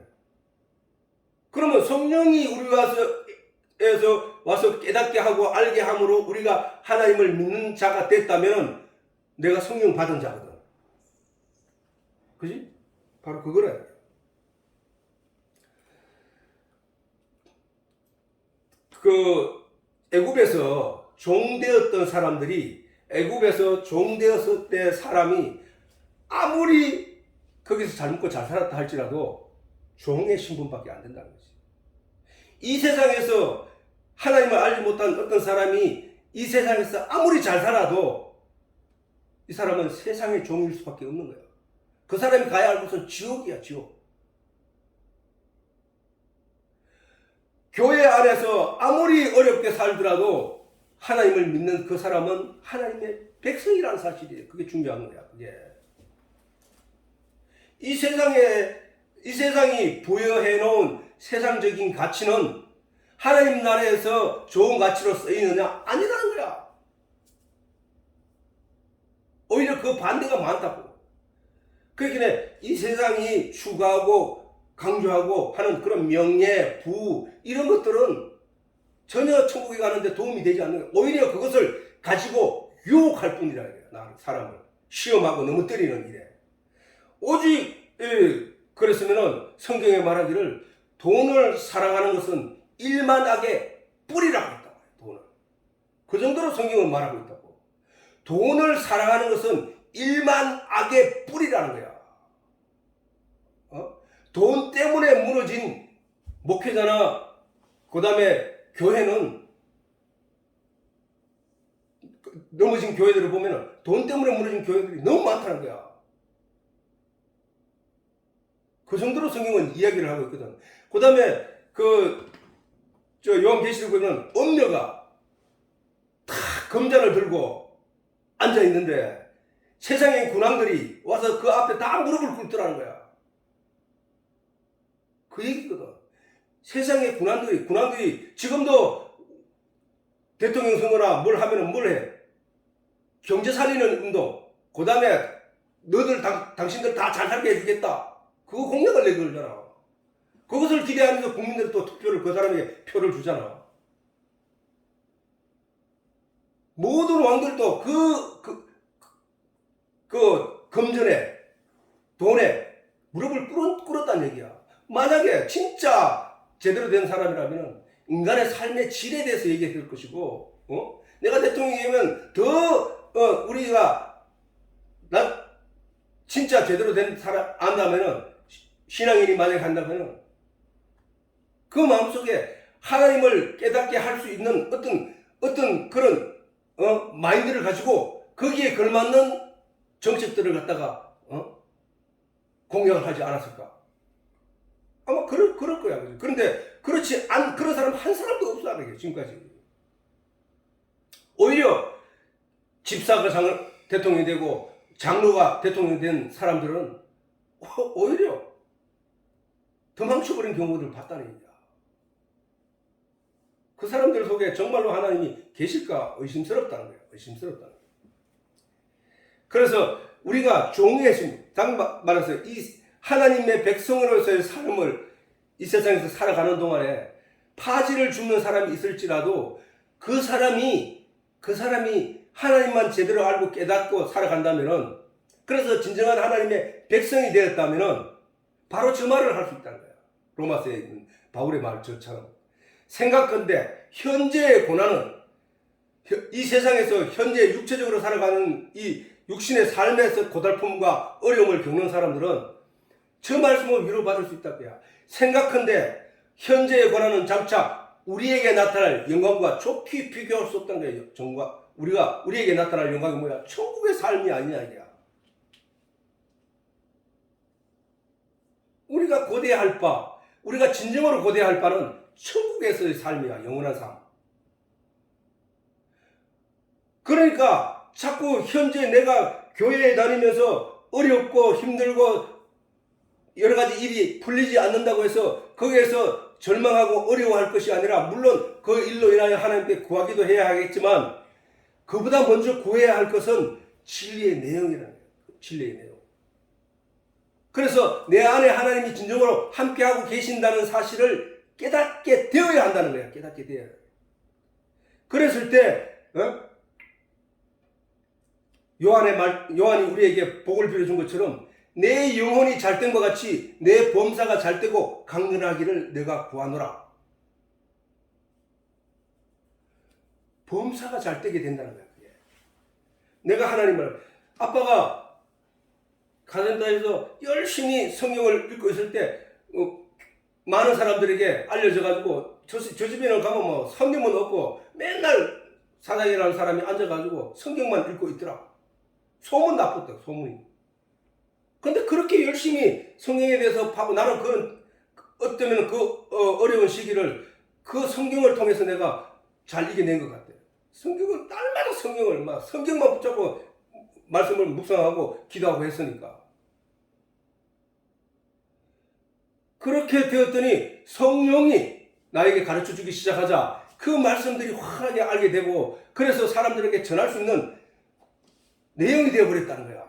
그러면 성령이 우리 와서 깨닫게 하고 알게 함으로 우리가 하나님을 믿는 자가 됐다면 내가 성령 받은 자거든. 그지? 바로 그거래. 그 애굽에서 종되었던 사람들이, 애굽에서 종되었을 때 사람이 아무리 거기서 잘 먹고 잘 살았다 할지라도 종의 신분밖에 안 된다는 거지. 이 세상에서 하나님을 알지 못한 어떤 사람이 이 세상에서 아무리 잘 살아도 이 사람은 세상의 종일 수밖에 없는 거야. 그 사람이 가야 할 곳은 지옥이야, 지옥. 교회 안에서 아무리 어렵게 살더라도 하나님을 믿는 그 사람은 하나님의 백성이라는 사실이에요. 그게 중요한 거야. 그게. 이 세상이 부여해 놓은 세상적인 가치는 하나님 나라에서 좋은 가치로 쓰이느냐? 아니라는 거야. 오히려 그 반대가 많다고. 그러니까 이 세상이 추구하고 강조하고 하는 그런 명예, 부 이런 것들은 전혀 천국에 가는데 도움이 되지 않는 거예요. 오히려 그것을 가지고 유혹할 뿐이라 그래요. 사람을 시험하고 넘어뜨리는 일에. 오직 그랬으면 성경에 말하기를 돈을 사랑하는 것은 일만악의 뿌리라고 했다고 해요. 돈을. 그 정도로 성경은 말하고 있다고. 돈을 사랑하는 것은 일만악의 뿌리라는 거야. 돈 때문에 무너진 목회자나 그 다음에 교회는 넘어진 교회들을 보면 돈 때문에 무너진 교회들이 너무 많다는 거야. 그 정도로 성경은 이야기를 하고 있거든. 그 다음에 요한계시록 보면 엄녀가 다 금잔을 들고 앉아 있는데 세상의 군왕들이 와서 그 앞에 다 무릎을 꿇더라는 거야. 그 얘기거든. 세상의 군왕들이 지금도 대통령 선거나 뭘 하면은 뭘 해? 경제 살리는 운동. 그 다음에 당신들 다 잘 살게 해주겠다. 그거 공약을 내걸잖아. 그것을 기대하면서 국민들이 또 투표를 그 사람에게 표를 주잖아. 모든 왕들도 그 금전에 돈에 무릎을 꿇었다는 얘기야. 만약에 진짜 제대로 된 사람이라면 인간의 삶의 질에 대해서 얘기할 것이고, 내가 대통령이 되면 우리가 진짜 제대로 된 사람 안다면은, 신앙인이 만약에 한다면은 그 마음속에 하나님을 깨닫게 할 수 있는 어떤 그런 마인드를 가지고 거기에 걸맞는 정책들을 갖다가 공약을 하지 않았을까? 아마 그럴 거야. 그런데 그런 사람 한 사람도 없어 하는 게 지금까지. 오히려 집사가 대통령이 되고 장로가 대통령이 된 사람들은 오히려 도망쳐버린 경우를 봤다는 얘기야. 그 사람들 속에 정말로 하나님이 계실까 의심스럽다는 거예요. 의심스럽다는 거예요. 그래서 우리가 종의 심, 말해서 이 하나님의 백성으로서의 삶을 이 세상에서 살아가는 동안에 파지를 줍는 사람이 있을지라도 그 사람이 하나님만 제대로 알고 깨닫고 살아간다면은, 그래서 진정한 하나님의 백성이 되었다면은 바로 저 말을 할 수 있다는 거야. 로마서에 있는 바울의 말처럼. 생각건대 현재의 고난은, 이 세상에서 현재 육체적으로 살아가는 이 육신의 삶에서 고달픔과 어려움을 겪는 사람들은 저 말씀을 위로받을 수 있다고요. 생각건대 현재의 고난은 장차 우리에게 나타날 영광과 좋게 비교할 수 없다는 거예요. 우리에게 나타날 영광이 뭐야? 천국의 삶이 아니냐 이게야. 우리가 진정으로 고대할 바는 천국에서의 삶이야. 영원한 삶. 그러니까 자꾸 현재 내가 교회에 다니면서 어렵고 힘들고 여러 가지 일이 풀리지 않는다고 해서 거기에서 절망하고 어려워할 것이 아니라, 물론 그 일로 인하여 하나님께 구하기도 해야 하겠지만 그보다 먼저 구해야 할 것은 진리의 내용이라는 거예요. 진리의 내용. 그래서 내 안에 하나님이 진정으로 함께하고 계신다는 사실을 깨닫게 되어야 한다는 거야. 깨닫게 되어야 해. 그랬을 때 요한이 우리에게 복을 빌어준 것처럼 내 영혼이 잘된 것 같이 내 범사가 잘되고 강건하기를 내가 구하노라. 범사가 잘되게 된다는 거야. 내가 하나님을, 아빠가 가센터에서 열심히 성경을 읽고 있을 때 많은 사람들에게 알려져가지고 저 집에는 가면 뭐 성경은 없고 맨날 사장이라는 사람이 앉아가지고 성경만 읽고 있더라. 소문 나빴다. 소문이. 근데 그렇게 열심히 성경에 대해서 파고, 나는 어쩌면 어려운 시기를 그 성경을 통해서 내가 잘 이겨낸 것 같아요. 성경은 날마다 성경만 붙잡고 말씀을 묵상하고 기도하고 했으니까. 그렇게 되었더니 성령이 나에게 가르쳐 주기 시작하자 그 말씀들이 확하게 알게 되고, 그래서 사람들에게 전할 수 있는 내용이 되어버렸다는 거야.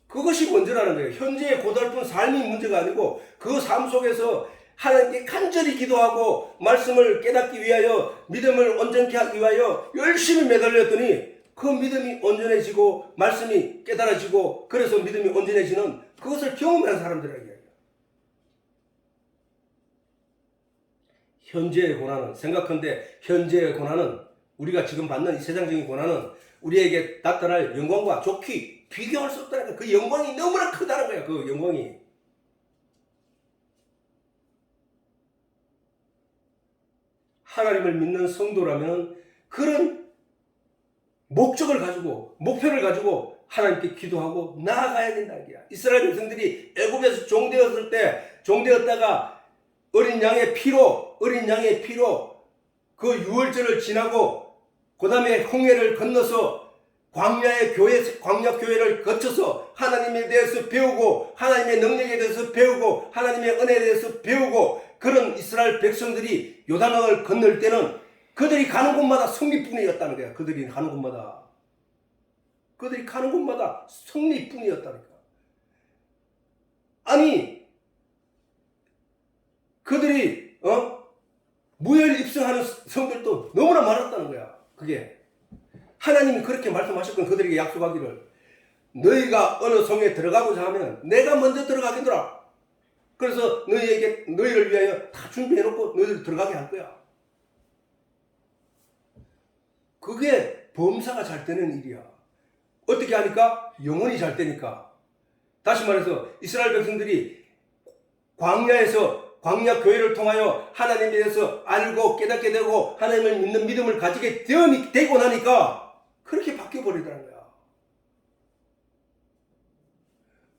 그것이 먼저라는 거예요. 현재의 고달픈 삶이 문제가 아니고 그 삶 속에서 하나님께 간절히 기도하고 말씀을 깨닫기 위하여, 믿음을 온전케 하기 위하여 열심히 매달렸더니 그 믿음이 온전해지고 말씀이 깨달아지고, 그래서 믿음이 온전해지는 그것을 경험한 사람들에게. 현재의 고난은, 생각한데 현재의 고난은, 우리가 지금 받는 이 세상적인 고난은 우리에게 나타날 영광과 좋기 비교할 수 없다니까. 그 영광이 너무나 크다는 거야. 그 영광이. 하나님을 믿는 성도라면 그런 목적을 가지고 목표를 가지고 하나님께 기도하고 나아가야 된다는 거야. 이스라엘 백성들이 애굽에서 종되었을 때 종되었다가 어린 양의 피로 그 유월절을 지나고 그 다음에 홍해를 건너서 광야 교회를 거쳐서 하나님에 대해서 배우고 하나님의 능력에 대해서 배우고 하나님의 은혜에 대해서 배우고 그런 이스라엘 백성들이 요단강을 건널 때는 그들이 가는 곳마다 승리뿐이었다는 거야. 그들이 가는 곳마다 승리뿐이었다니까. 아니 그들이 무혈 입성하는 성들도 너무나 많았다는 거야. 그게 하나님이 그렇게 말씀하셨건 그들에게 약속하기를 너희가 어느 성에 들어가고자 하면 내가 먼저 들어가겠노라. 그래서 너희를 위하여 다 준비해놓고 너희들 들어가게 할 거야. 그게 범사가 잘 되는 일이야. 어떻게 하니까? 영혼이 잘 되니까. 다시 말해서 이스라엘 백성들이 광야 교회를 통하여 하나님에 대해서 알고 깨닫게 되고 하나님을 믿는 믿음을 가지게 되고 나니까 그렇게 바뀌어버리더라는 거야.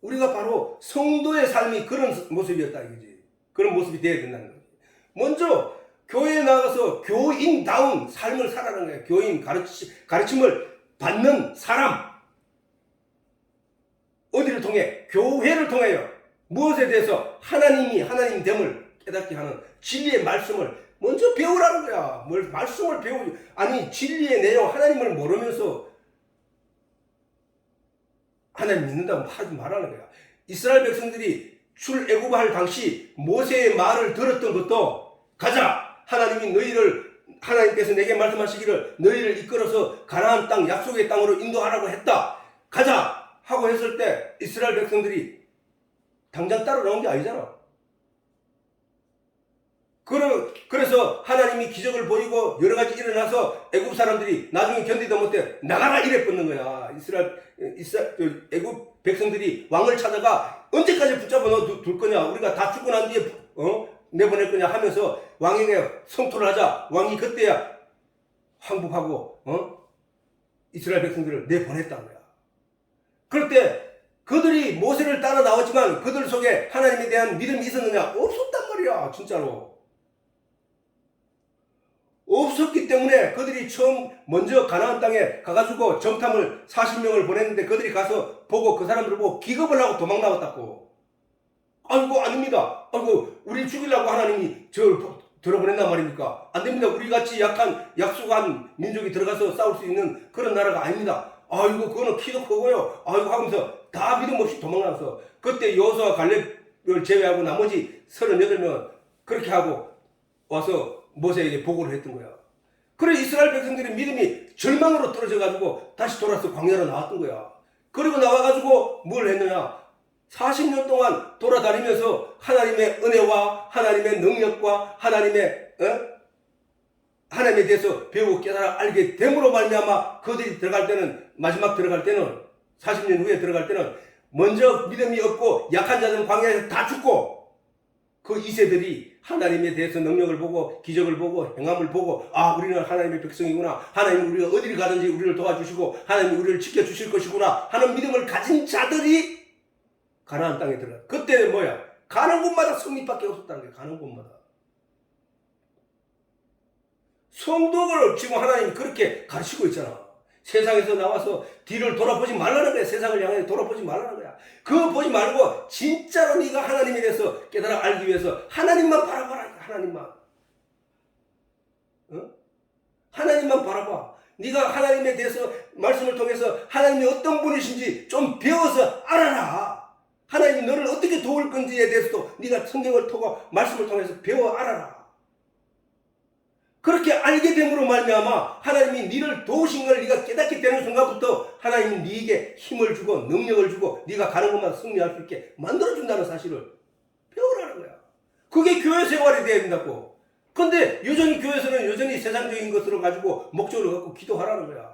우리가 바로 성도의 삶이 그런 모습이었다 이거지. 그런 모습이 되어야 된다는 거지. 먼저 교회에 나가서 교인다운 삶을 살아라는 거야. 교인 가르침을 받는 사람. 어디를 통해? 교회를 통하여 무엇에 대해서 하나님 됨을 깨닫게 하는 진리의 말씀을 먼저 배우라는 거야. 말씀을 배우지. 아니 진리의 내용 하나님을 모르면서 하나님 믿는다고 하지 말라는 거야. 이스라엘 백성들이 출애굽할 당시 모세의 말을 들었던 것도 가자. 하나님께서 내게 말씀하시기를 너희를 이끌어서 가나안 땅 약속의 땅으로 인도하라고 했다. 가자 하고 했을 때 이스라엘 백성들이 당장 따라 나온 게 아니잖아. 그래서 하나님이 기적을 보이고 여러 가지 일어나서 애굽 사람들이 나중에 견디다 못해 나가라 이래 뻗는 거야. 애굽 백성들이 왕을 찾아가 언제까지 붙잡아 둘 거냐. 우리가 다 죽고 난 뒤에 내보낼 거냐 하면서 왕에게 성토를 하자. 왕이 그때야 항복하고 이스라엘 백성들을 내보냈다는 거야. 그럴 때 그들이 모세를 따라 나왔지만 그들 속에 하나님에 대한 믿음이 있었느냐? 없었단 말이야. 진짜로. 없었기 때문에 그들이 먼저 가나안 땅에 가가지고 정탐을 40명을 보냈는데 그들이 가서 보고 그 사람들을 보고 기겁을 하고 도망 나왔다고. 아이고 아닙니다. 아이고 우리 죽이려고 하나님이 저를 들어보낸단 말입니까? 안 됩니다. 우리같이 약속한 민족이 들어가서 싸울 수 있는 그런 나라가 아닙니다. 아이고 그거는 키도 크고요. 아이고 하면서 다 믿음 없이 도망나서 그때 여호수아 갈렙을 제외하고 나머지 38명 그렇게 하고 와서 모세에게 보고를 했던 거야. 그래 이스라엘 백성들의 믿음이 절망으로 떨어져가지고 다시 돌아서 광야로 나왔던 거야. 그리고 나와가지고 뭘 했느냐? 40년 동안 돌아다니면서 하나님의 은혜와 하나님의 능력과 하나님에 대해서 배우고 깨달아 알게 됨으로 말미암아 그들이 마지막 들어갈 때는 40년 후에 들어갈 때는 먼저 믿음이 없고 약한 자들은 광야에서 다 죽고 그 2세들이 하나님에 대해서 능력을 보고 기적을 보고 행함을 보고 우리는 하나님의 백성이구나. 하나님 우리가 어디를 가든지 우리를 도와주시고 하나님 우리를 지켜주실 것이구나 하는 믿음을 가진 자들이 가나안 땅에 들어가. 그때 뭐야? 가는 곳마다 승리밖에 없었다는 거야. 가는 곳마다. 성도를 지금 하나님이 그렇게 가르치고 있잖아. 세상에서 나와서 뒤를 돌아보지 말라는 거야. 세상을 향해 돌아보지 말라는 거야. 그거 보지 말고 진짜로 네가 하나님에 대해서 깨달아 알기 위해서 하나님만 바라봐라. 하나님만 바라봐. 네가 하나님에 대해서 말씀을 통해서 하나님이 어떤 분이신지 좀 배워서 알아라. 하나님이 너를 어떻게 도울 건지에 대해서도 네가 성경을 통해 말씀을 통해서 배워 알아라. 그렇게 알게 됨으로 말미암아 하나님이 네를 도우신 걸 네가 깨닫게 되는 순간부터 하나님은 네게 힘을 주고 능력을 주고 네가 가는 것마다 승리할 수 있게 만들어준다는 사실을 배우라는 거야. 그게 교회 생활이 되어야 된다고. 근데 여전히 교회에서는 여전히 세상적인 것으로 가지고 목적을 갖고 기도하라는 거야.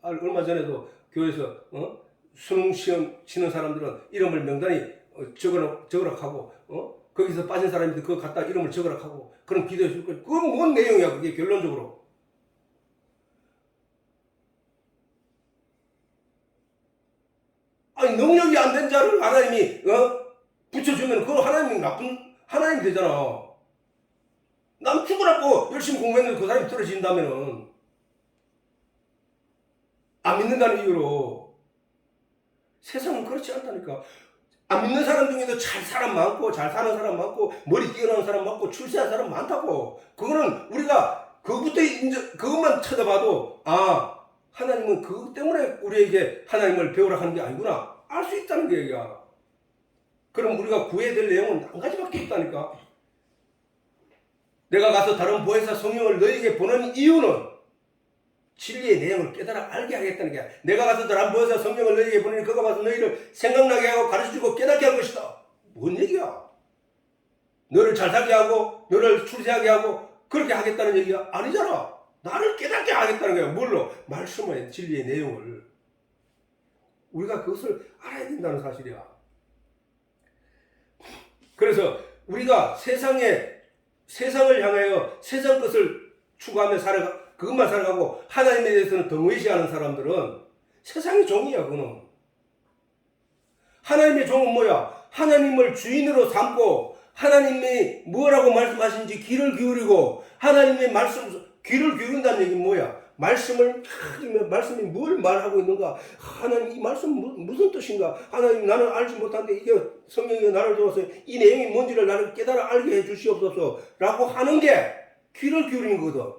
얼마 전에도 교회에서 수능 시험 치는 사람들은 이름을 명단에 적으라 하고, 거기서 빠진 사람인데 그거 갖다 이름을 적으라 하고, 그럼 기도해 줄 거야. 그건 뭔 내용이야, 그게 결론적으로. 아니, 능력이 안 된 자를 하나님이, 붙여주면 그거 하나님이 나쁜 하나님 되잖아. 남 죽으라고 열심히 공부했는데 그 사람이 떨어진다면은, 안 믿는다는 이유로. 세상은 그렇지 않다니까. 안 믿는 사람 중에도 잘 사람 많고, 잘 사는 사람 많고, 머리 뛰어난 사람 많고, 출세한 사람 많다고. 그거는 우리가 그것만 쳐다봐도, 하나님은 그것 때문에 우리에게 하나님을 배우라 하는 게 아니구나. 알 수 있다는 게 얘기야. 그럼 우리가 구해야 될 내용은 한 가지밖에 없다니까. 내가 가서 다른 보혜사 성령을 너희에게 보내는 이유는 진리의 내용을 깨달아 알게 하겠다는 게, 내가 가서 다른 보혜사 성령을 너희에게 보내니 그가 와서 너희를 생각나게 하고 가르쳐주고 깨닫게 할 것이다. 뭔 얘기야? 너를 잘 살게 하고 너를 출세하게 하고 그렇게 하겠다는 얘기가 아니잖아. 나를 깨닫게 하겠다는 거야. 뭘로? 말씀의 진리의 내용을. 우리가 그것을 알아야 된다는 사실이야. 그래서 우리가 세상을 향하여 세상 것을 추구하며 그것만 살아가고 하나님에 대해서는 덩의시하는 사람들은 세상의 종이야. 그거는. 하나님의 종은 뭐야? 하나님을 주인으로 삼고 하나님이 뭐라고 말씀하신지 귀를 기울이고, 하나님의 말씀 귀를 기울인다는 얘기는 뭐야? 말씀이 뭘 말하고 있는가? 하나님 이 말씀 무슨 뜻인가? 하나님 나는 알지 못한데 이게 성령이 나를 들어서 이 내용이 뭔지를 나를 깨달아 알게 해 주시옵소서 라고 하는 게 귀를 기울이는 거거든.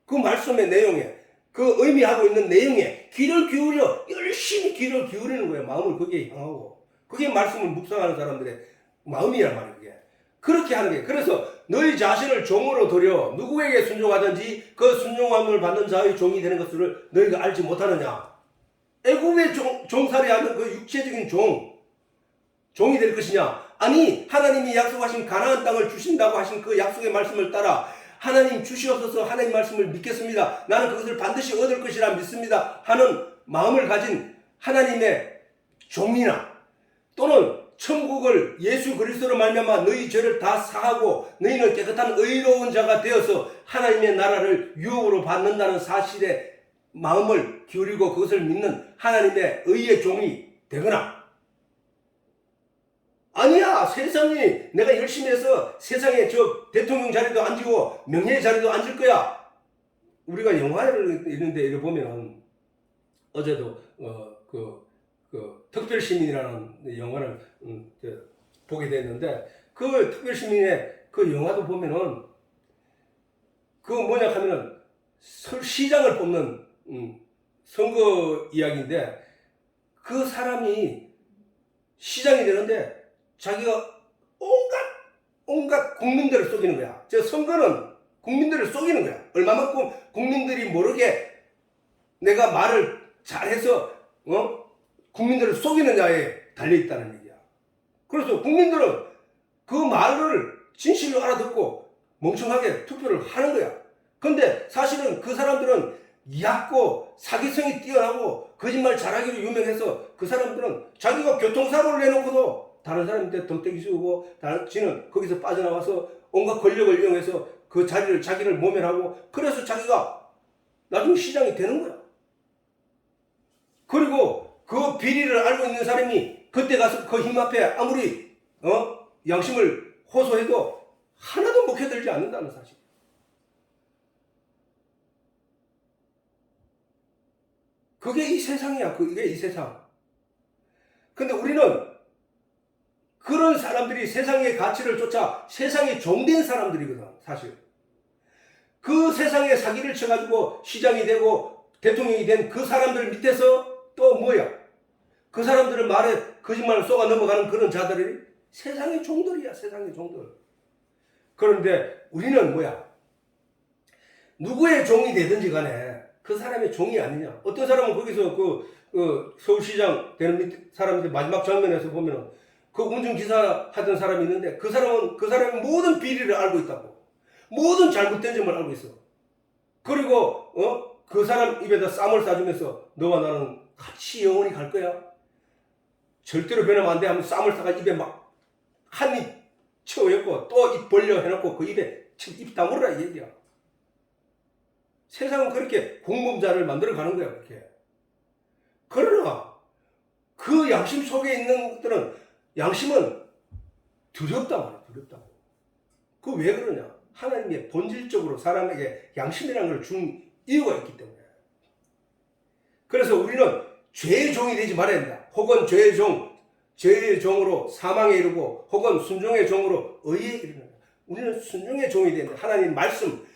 그 말씀의 내용에, 그 의미하고 있는 내용에 귀를 기울여 열심히 귀를 기울이는 거야. 마음을 거기에 향하고. 그게 말씀을 묵상하는 사람들의 마음이란 말이야. 그게. 그렇게 하는 게. 그래서 너희 자신을 종으로 들여 누구에게 순종하든지 그 순종함을 받는 자의 종이 되는 것을 너희가 알지 못하느냐. 애국의 종살이하는 그 육체적인 종이 될 것이냐. 아니 하나님이 약속하신 가나안 땅을 주신다고 하신 그 약속의 말씀을 따라 하나님 주시옵소서, 하나님 말씀을 믿겠습니다, 나는 그것을 반드시 얻을 것이라 믿습니다 하는 마음을 가진 하나님의 종이나, 또는 천국을 예수 그리스도로 말미암아 너희 죄를 다 사하고 너희는 깨끗한 의로운 자가 되어서 하나님의 나라를 유업으로 받는다는 사실에 마음을 기울이고 그것을 믿는 하나님의 의의 종이 되거나, 아니야 세상이 내가 열심히 해서 세상에 저 대통령 자리도 앉고 명예의 자리도 앉을 거야. 우리가 영화를 있는데 이렇게 보면 어제도 특별시민이라는 영화를 보게 됐는데, 그 특별시민의 그 영화도 보면은 그 뭐냐 하면은 시장을 뽑는 선거 이야기인데, 그 사람이 시장이 되는데 자기가 온갖 국민들을 속이는 거야. 저 선거는 국민들을 속이는 거야. 얼마만큼 국민들이 모르게 내가 말을 잘해서 국민들을 속이느냐에 달려있다는 얘기야. 그래서 국민들은 그 말을 진실로 알아듣고 멍청하게 투표를 하는 거야. 근데 사실은 그 사람들은 얕고 사기성이 뛰어나고 거짓말 잘하기로 유명해서 그 사람들은 자기가 교통사고를 내놓고도 다른 사람한테 덤태기 씌우고 지는 거기서 빠져나와서 온갖 권력을 이용해서 그 자리를 자기를 모면하고, 그래서 자기가 나중에 시장이 되는 거야. 그리고 그 비리를 알고 있는 사람이 그때 가서 그 힘 앞에 아무리 양심을 호소해도 하나도 먹혀들지 않는다는 사실. 그게 이 세상이야. 그게 이 세상. 근데 우리는 그런 사람들이 세상의 가치를 쫓아 세상에 종된 사람들이거든, 사실. 그 세상에 사기를 쳐가지고 시장이 되고 대통령이 된 그 사람들 밑에서 또 뭐야? 그 사람들의 말에 거짓말을 쏘아 넘어가는 그런 자들이 세상의 종들이야, 세상의 종들. 그런데 우리는 뭐야? 누구의 종이 되든지 간에 그 사람의 종이 아니냐. 어떤 사람은 거기서 그 서울시장 되는 사람들 마지막 장면에서 보면은 그 운전기사 하던 사람이 있는데 그 사람이 모든 비리를 알고 있다고. 모든 잘못된 점을 알고 있어. 그리고 그 사람 입에다 쌈을 싸주면서 너와 나는 같이 영원히 갈 거야. 절대로 변하면 안 돼 하면 쌈을 싸가 입에 막 한 입 채워였고 또 입 벌려 해놓고 그 입에 입 다물으라 이 얘기야. 세상은 그렇게 공범자를 만들어 가는 거야. 그렇게. 그러나 그 양심 속에 있는 것들은 양심은 두렵단 말이야. 두렵다고. 그 왜 그러냐? 하나님의 본질적으로 사람에게 양심이라는 걸 준 이유가 있기 때문에. 그래서 우리는 죄의 종이 되지 말아야 된다. 혹은 죄의 종으로 사망에 이르고 혹은 순종의 종으로 의에 이르는. 우리는 순종의 종이 된다. 하나님 말씀,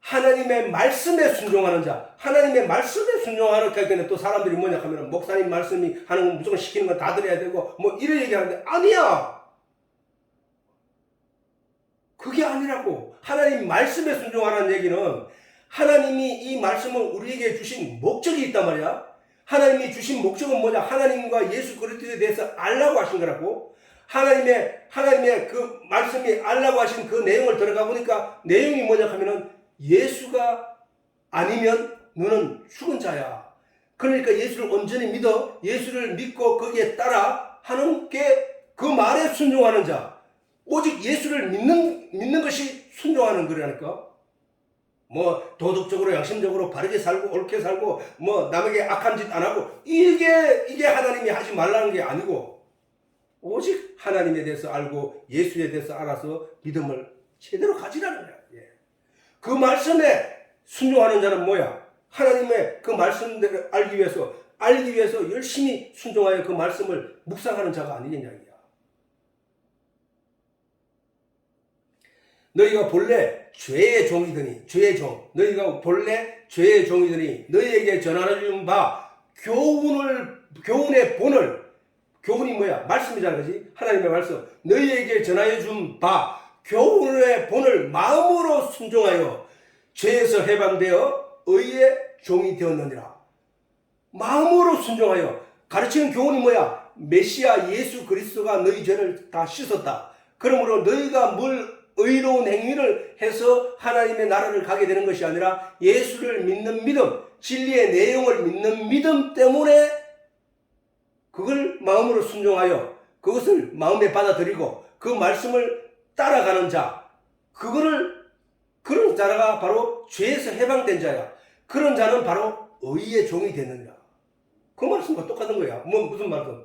하나님의 말씀에 순종하는 자, 하나님의 말씀에 순종하는 자에게는 또 사람들이 뭐냐 하면 목사님 말씀이 하는 건 무조건 시키는 건 다 들어야 되고 뭐 이런 얘기하는데 아니야. 그게 아니라고. 하나님 말씀에 순종하라는 얘기는 하나님이 이 말씀을 우리에게 주신 목적이 있단 말이야. 하나님이 주신 목적은 뭐냐? 하나님과 예수 그리스도에 대해서 알라고 하신 거라고. 하나님의 그 말씀이 알라고 하신 그 내용을 들어가 보니까 내용이 뭐냐 하면은 예수가 아니면 너는 죽은 자야. 그러니까 예수를 온전히 믿어. 예수를 믿고 거기에 따라 하는 게 그 말에 순종하는 자. 오직 예수를 믿는 것이 순종하는 거라니까. 뭐 도덕적으로 양심적으로 바르게 살고 옳게 살고 뭐 남에게 악한 짓 안 하고 이게 하나님이 하지 말라는 게 아니고 오직 하나님에 대해서 알고 예수에 대해서 알아서 믿음을 제대로 가지라는 거야. 예. 그 말씀에 순종하는 자는 뭐야? 하나님의 그 말씀들을 알기 위해서 열심히 순종하여 그 말씀을 묵상하는 자가 아니겠냐. 너희가 본래 죄의 종이더니 너희가 본래 죄의 종이더니 너희에게 전하여준 바 교훈의 본을 교훈이 뭐야? 말씀이잖아. 그지? 하나님의 말씀. 너희에게 전하여준 바 교훈의 본을 마음으로 순종하여 죄에서 해방되어 의의 종이 되었느니라. 마음으로 순종하여 가르치는 교훈이 뭐야? 메시아 예수 그리스도가 너희 죄를 다 씻었다. 그러므로 너희가 뭘 의로운 행위를 해서 하나님의 나라를 가게 되는 것이 아니라 예수를 믿는 믿음, 진리의 내용을 믿는 믿음 때문에 그걸 마음으로 순종하여 그것을 마음에 받아들이고 그 말씀을 따라가는 자, 그런 자가 바로 죄에서 해방된 자야. 그런 자는 바로 의의 종이 되느니라. 그 말씀과 똑같은 거야. 무슨 말씀?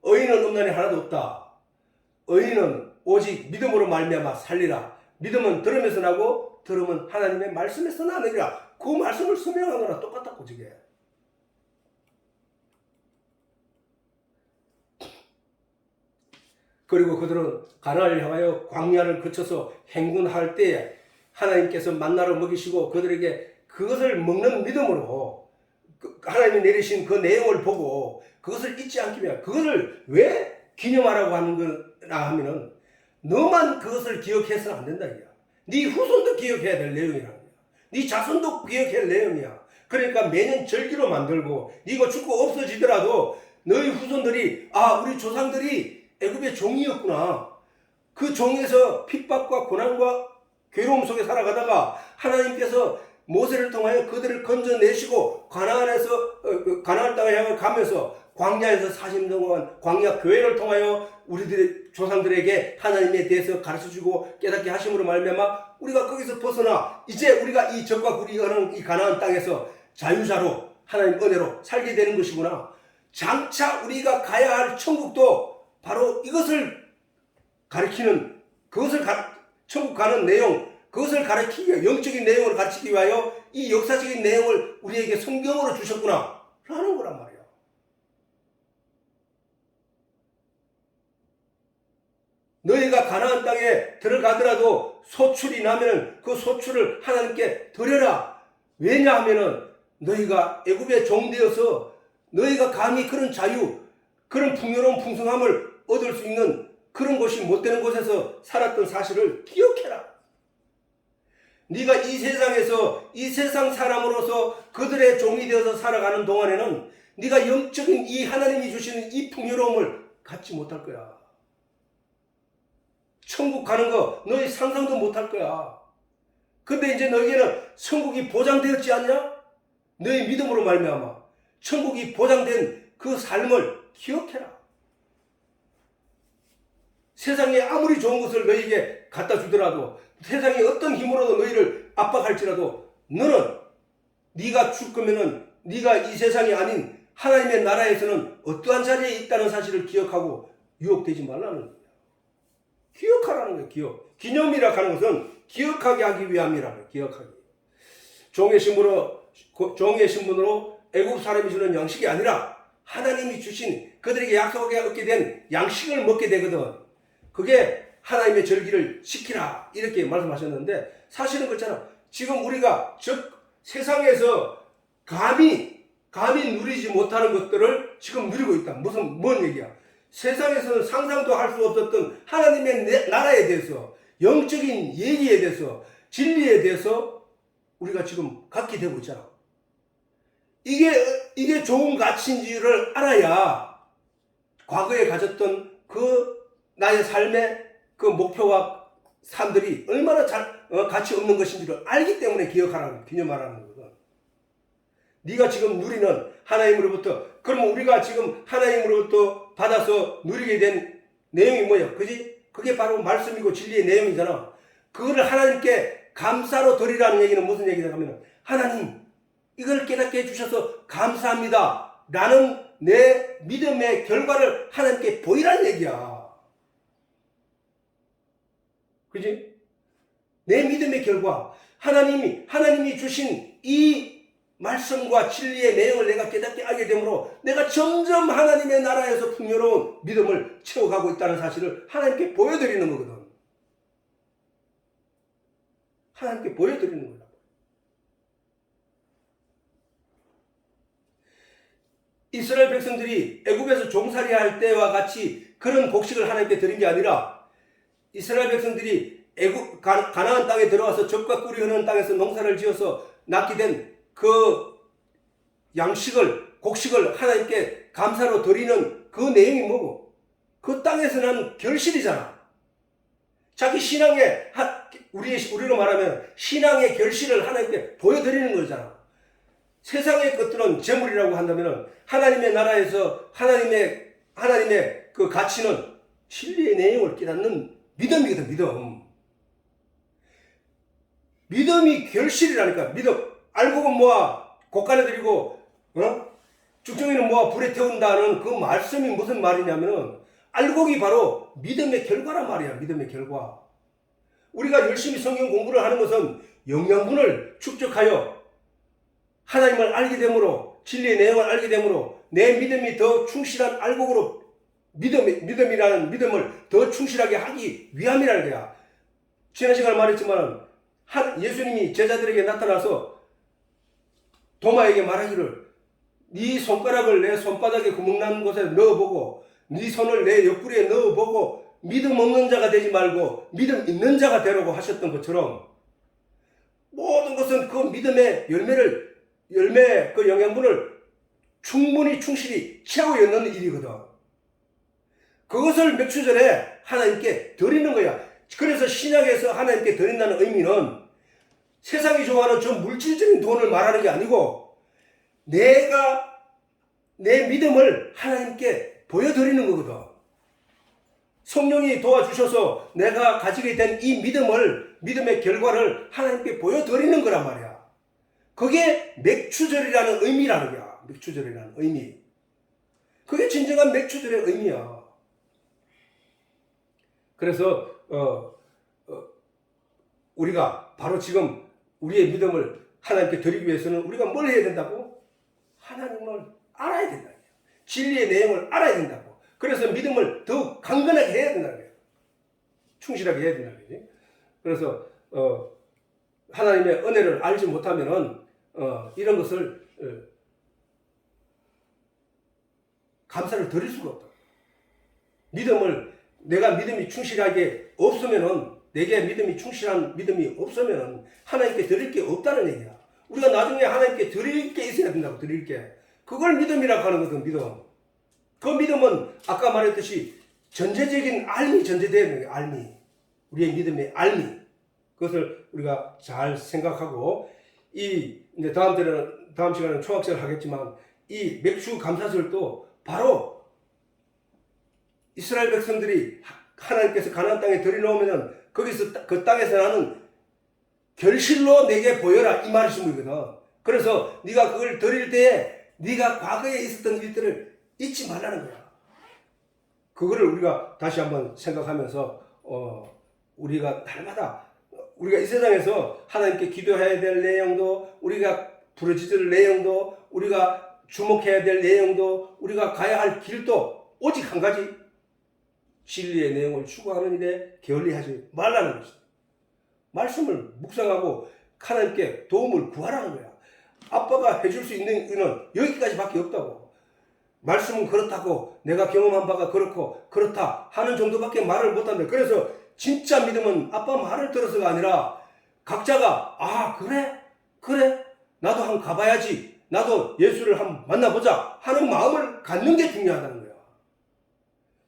의인은 없나니 하나도 없다. 의인은 오직 믿음으로 말미암아 살리라. 믿음은 들음에서 나고 들음은 하나님의 말씀에서 나느니라. 그 말씀을 설명하느라 똑같다고 저게. 그리고 그들은 가나안을 향하여 광야를 거쳐서 행군할 때에 하나님께서 만나를 먹이시고 그들에게 그것을 먹는 믿음으로 하나님이 내리신 그 내용을 보고 그것을 잊지 않기 위해 그것을 왜 기념하라고 하는 거나 하면은 너만 그것을 기억해서는 안 된다 이거야. 네 후손도 기억해야 될 내용이라는 거야. 네 자손도 기억해야 될 내용이야. 그러니까 매년 절기로 만들고 이거 죽고 없어지더라도 너희 후손들이 우리 조상들이 애굽의 종이었구나. 그 종에서 핍박과 고난과 괴로움 속에 살아가다가 하나님께서 모세를 통하여 그들을 건져내시고 가나안 땅을 향해 가면서 광야에서 40년 동안 광야 교회를 통하여 우리들의 조상들에게 하나님에 대해서 가르쳐주고 깨닫게 하심으로 말미암아 우리가 거기서 벗어나 이제 우리가 이 적과 굴이 흐르는 이 가나안 땅에서 자유자로 하나님 은혜로 살게 되는 것이구나. 장차 우리가 가야 할 천국도 바로 이것을 가르치는 천국 가는 내용 그것을 가르치기 위해 영적인 내용을 가르치기 위하여 이 역사적인 내용을 우리에게 성경으로 주셨구나 라는 거란 말이야. 너희가 가나안 땅에 들어가더라도 소출이 나면 그 소출을 하나님께 드려라. 왜냐하면은 너희가 애굽의 종되어서 너희가 감히 그런 자유, 그런 풍요로운 풍성함을 얻을 수 있는 그런 곳이 못 되는 곳에서 살았던 사실을 기억해라. 네가 이 세상에서 이 세상 사람으로서 그들의 종이 되어서 살아가는 동안에는 네가 영적인 이 하나님이 주시는 이 풍요로움을 갖지 못할 거야. 천국 가는 거 너희 상상도 못할 거야. 근데 이제 너희에게는 천국이 보장되었지 않냐? 너희 믿음으로 말미암아 천국이 보장된 그 삶을 기억해라. 세상에 아무리 좋은 것을 너희에게 갖다 주더라도, 세상에 어떤 힘으로도 너희를 압박할지라도, 너는 네가 줄 거면은 네가 이 세상이 아닌 하나님의 나라에서는 어떠한 자리에 있다는 사실을 기억하고 유혹되지 말라는 거예요. 기억하라는 거예요. 기억. 기념이라 하는 것은 기억하게 하기 위함이라는 거예요. 기억하기. 종의 신분으로 애굽 사람이 주는 양식이 아니라 하나님이 주신 그들에게 약속하게 얻게 된 양식을 먹게 되거든. 그게 하나님의 절기를 지키라 이렇게 말씀하셨는데, 사실은 그렇잖아. 지금 우리가 세상에서 감히 누리지 못하는 것들을 지금 누리고 있다. 뭔 얘기야? 세상에서는 상상도 할 수 없었던 하나님의 나라에 대해서, 영적인 얘기에 대해서, 진리에 대해서 우리가 지금 갖게 되고 있잖아. 이게 좋은 가치인지를 알아야 과거에 가졌던 그 나의 삶의 그 목표와 삶들이 얼마나 가치 없는 것인지를 알기 때문에 기억하라는, 기념하라는 거거든. 네가 지금 누리는 하나님으로부터, 그러면 우리가 지금 하나님으로부터 받아서 누리게 된 내용이 뭐야? 그지? 그게 바로 말씀이고 진리의 내용이잖아. 그거를 하나님께 감사로 드리라는 얘기는 무슨 얘기냐 하면, 하나님 이걸 깨닫게 해주셔서 감사합니다 라는 내 믿음의 결과를 하나님께 보이라는 얘기야. 그지? 내 믿음의 결과, 하나님이 주신 이 말씀과 진리의 내용을 내가 깨닫게 알게 되므로 내가 점점 하나님의 나라에서 풍요로운 믿음을 채워가고 있다는 사실을 하나님께 보여드리는 거거든. 하나님께 보여드리는 거다. 이스라엘 백성들이 애굽에서 종살이 할 때와 같이 그런 곡식을 하나님께 드린 게 아니라, 이스라엘 백성들이 가나안 땅에 들어와서 젖과 꿀이 흐르는 땅에서 농사를 지어서 낳게 된 그 곡식을 하나님께 감사로 드리는 그 내용이 뭐고? 그 땅에서 난 결실이잖아. 자기 신앙의, 우리로 말하면 신앙의 결실을 하나님께 보여드리는 거잖아. 세상의 것들은 재물이라고 한다면 하나님의 나라에서 하나님의 그 가치는 진리의 내용을 깨닫는 믿음이거든. 믿음이 결실이라니까. 믿음. 알곡은 모아 곡간에 들이고 죽정이는 모아 불에 태운다는 그 말씀이 무슨 말이냐면은, 알곡이 바로 믿음의 결과란 말이야. 믿음의 결과. 우리가 열심히 성경 공부를 하는 것은 영양분을 축적하여 하나님을 알게 되므로, 진리의 내용을 알게 되므로 내 믿음이 더 충실한 알곡으로 믿음이라는 믿음을 더 충실하게 하기 위함이라는 거야. 지난 시간에 말했지만 예수님이 제자들에게 나타나서 도마에게 말하기를, 네 손가락을 내 손바닥에 구멍난 곳에 넣어보고 네 손을 내 옆구리에 넣어보고 믿음 없는 자가 되지 말고 믿음 있는 자가 되라고 하셨던 것처럼, 모든 것은 그 믿음의 열매 그 영양분을 충분히 충실히 채워 넣는 일이거든. 그것을 몇 주 전에 하나님께 드리는 거야. 그래서 신약에서 하나님께 드린다는 의미는 세상이 좋아하는 저 물질적인 돈을 말하는 게 아니고, 내가 내 믿음을 하나님께 보여드리는 거거든. 성령이 도와주셔서 내가 가지게 된 이 믿음의 결과를 하나님께 보여드리는 거란 말이야. 그게 맥추절이라는 의미라는 거야. 맥추절이라는 의미. 그게 진정한 맥추절의 의미야. 그래서 우리가 바로 지금 우리의 믿음을 하나님께 드리기 위해서는 우리가 뭘 해야 된다고? 하나님을 알아야 된다. 진리의 내용을 알아야 된다고. 그래서 믿음을 더욱 강건하게 해야 된다는 거예요. 충실하게 해야 된다는 거예요. 그래서 하나님의 은혜를 알지 못하면은 이런 것을 감사를 드릴 수가 없다. 내가 믿음이 충실하게 없으면은, 내게 믿음이 충실한 믿음이 없으면 하나님께 드릴 게 없다는 얘기야. 우리가 나중에 하나님께 드릴 게 있어야 된다고. 드릴 게. 그걸 믿음이라고 하는 거거든. 믿음. 그 믿음은 아까 말했듯이 전제적인 알미 전제되어 있는 거야. 알미. 우리의 믿음의 알미. 그것을 우리가 잘 생각하고, 이제 다음 시간에는 초학생을 하겠지만, 이 맥주 감사절도 바로 이스라엘 백성들이 하나님께서 가나안 땅에 들여놓으면 거기서 그 땅에서 나는 결실로 내게 보여라 이 말씀이거든. 그래서 네가 그걸 드릴 때에 네가 과거에 있었던 일들을 잊지 말라는 거야. 그거를 우리가 다시 한번 생각하면서 우리가 날마다 우리가 이 세상에서 하나님께 기도해야 될 내용도, 우리가 부르짖을 내용도, 우리가 주목해야 될 내용도, 우리가 가야 할 길도 오직 한 가지, 진리의 내용을 추구하는 일에 게을리하지 말라는 것이다. 말씀을 묵상하고 하나님께 도움을 구하라는 거야. 아빠가 해줄 수 있는 일은 여기까지밖에 없다고. 말씀은 그렇다고, 내가 경험한 바가 그렇고 그렇다 하는 정도밖에 말을 못한다. 그래서 진짜 믿음은 아빠 말을 들어서가 아니라 각자가 그래 나도 한번 가봐야지, 나도 예수를 한번 만나보자 하는 마음을 갖는 게 중요하다는 거야.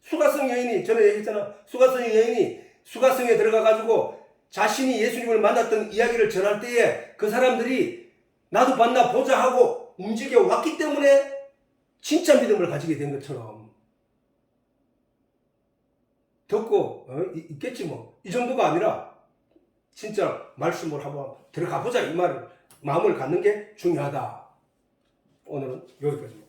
수가성 여인이, 전에 얘기했잖아. 수가성 여인이 수가성에 들어가가지고 자신이 예수님을 만났던 이야기를 전할 때에 그 사람들이 나도 만나보자 하고 움직여 왔기 때문에 진짜 믿음을 가지게 된 것처럼 듣고 있겠지 뭐. 이 정도가 아니라 진짜 말씀을 한번 들어가 보자 이 말을 마음을 갖는 게 중요하다. 오늘은 여기까지.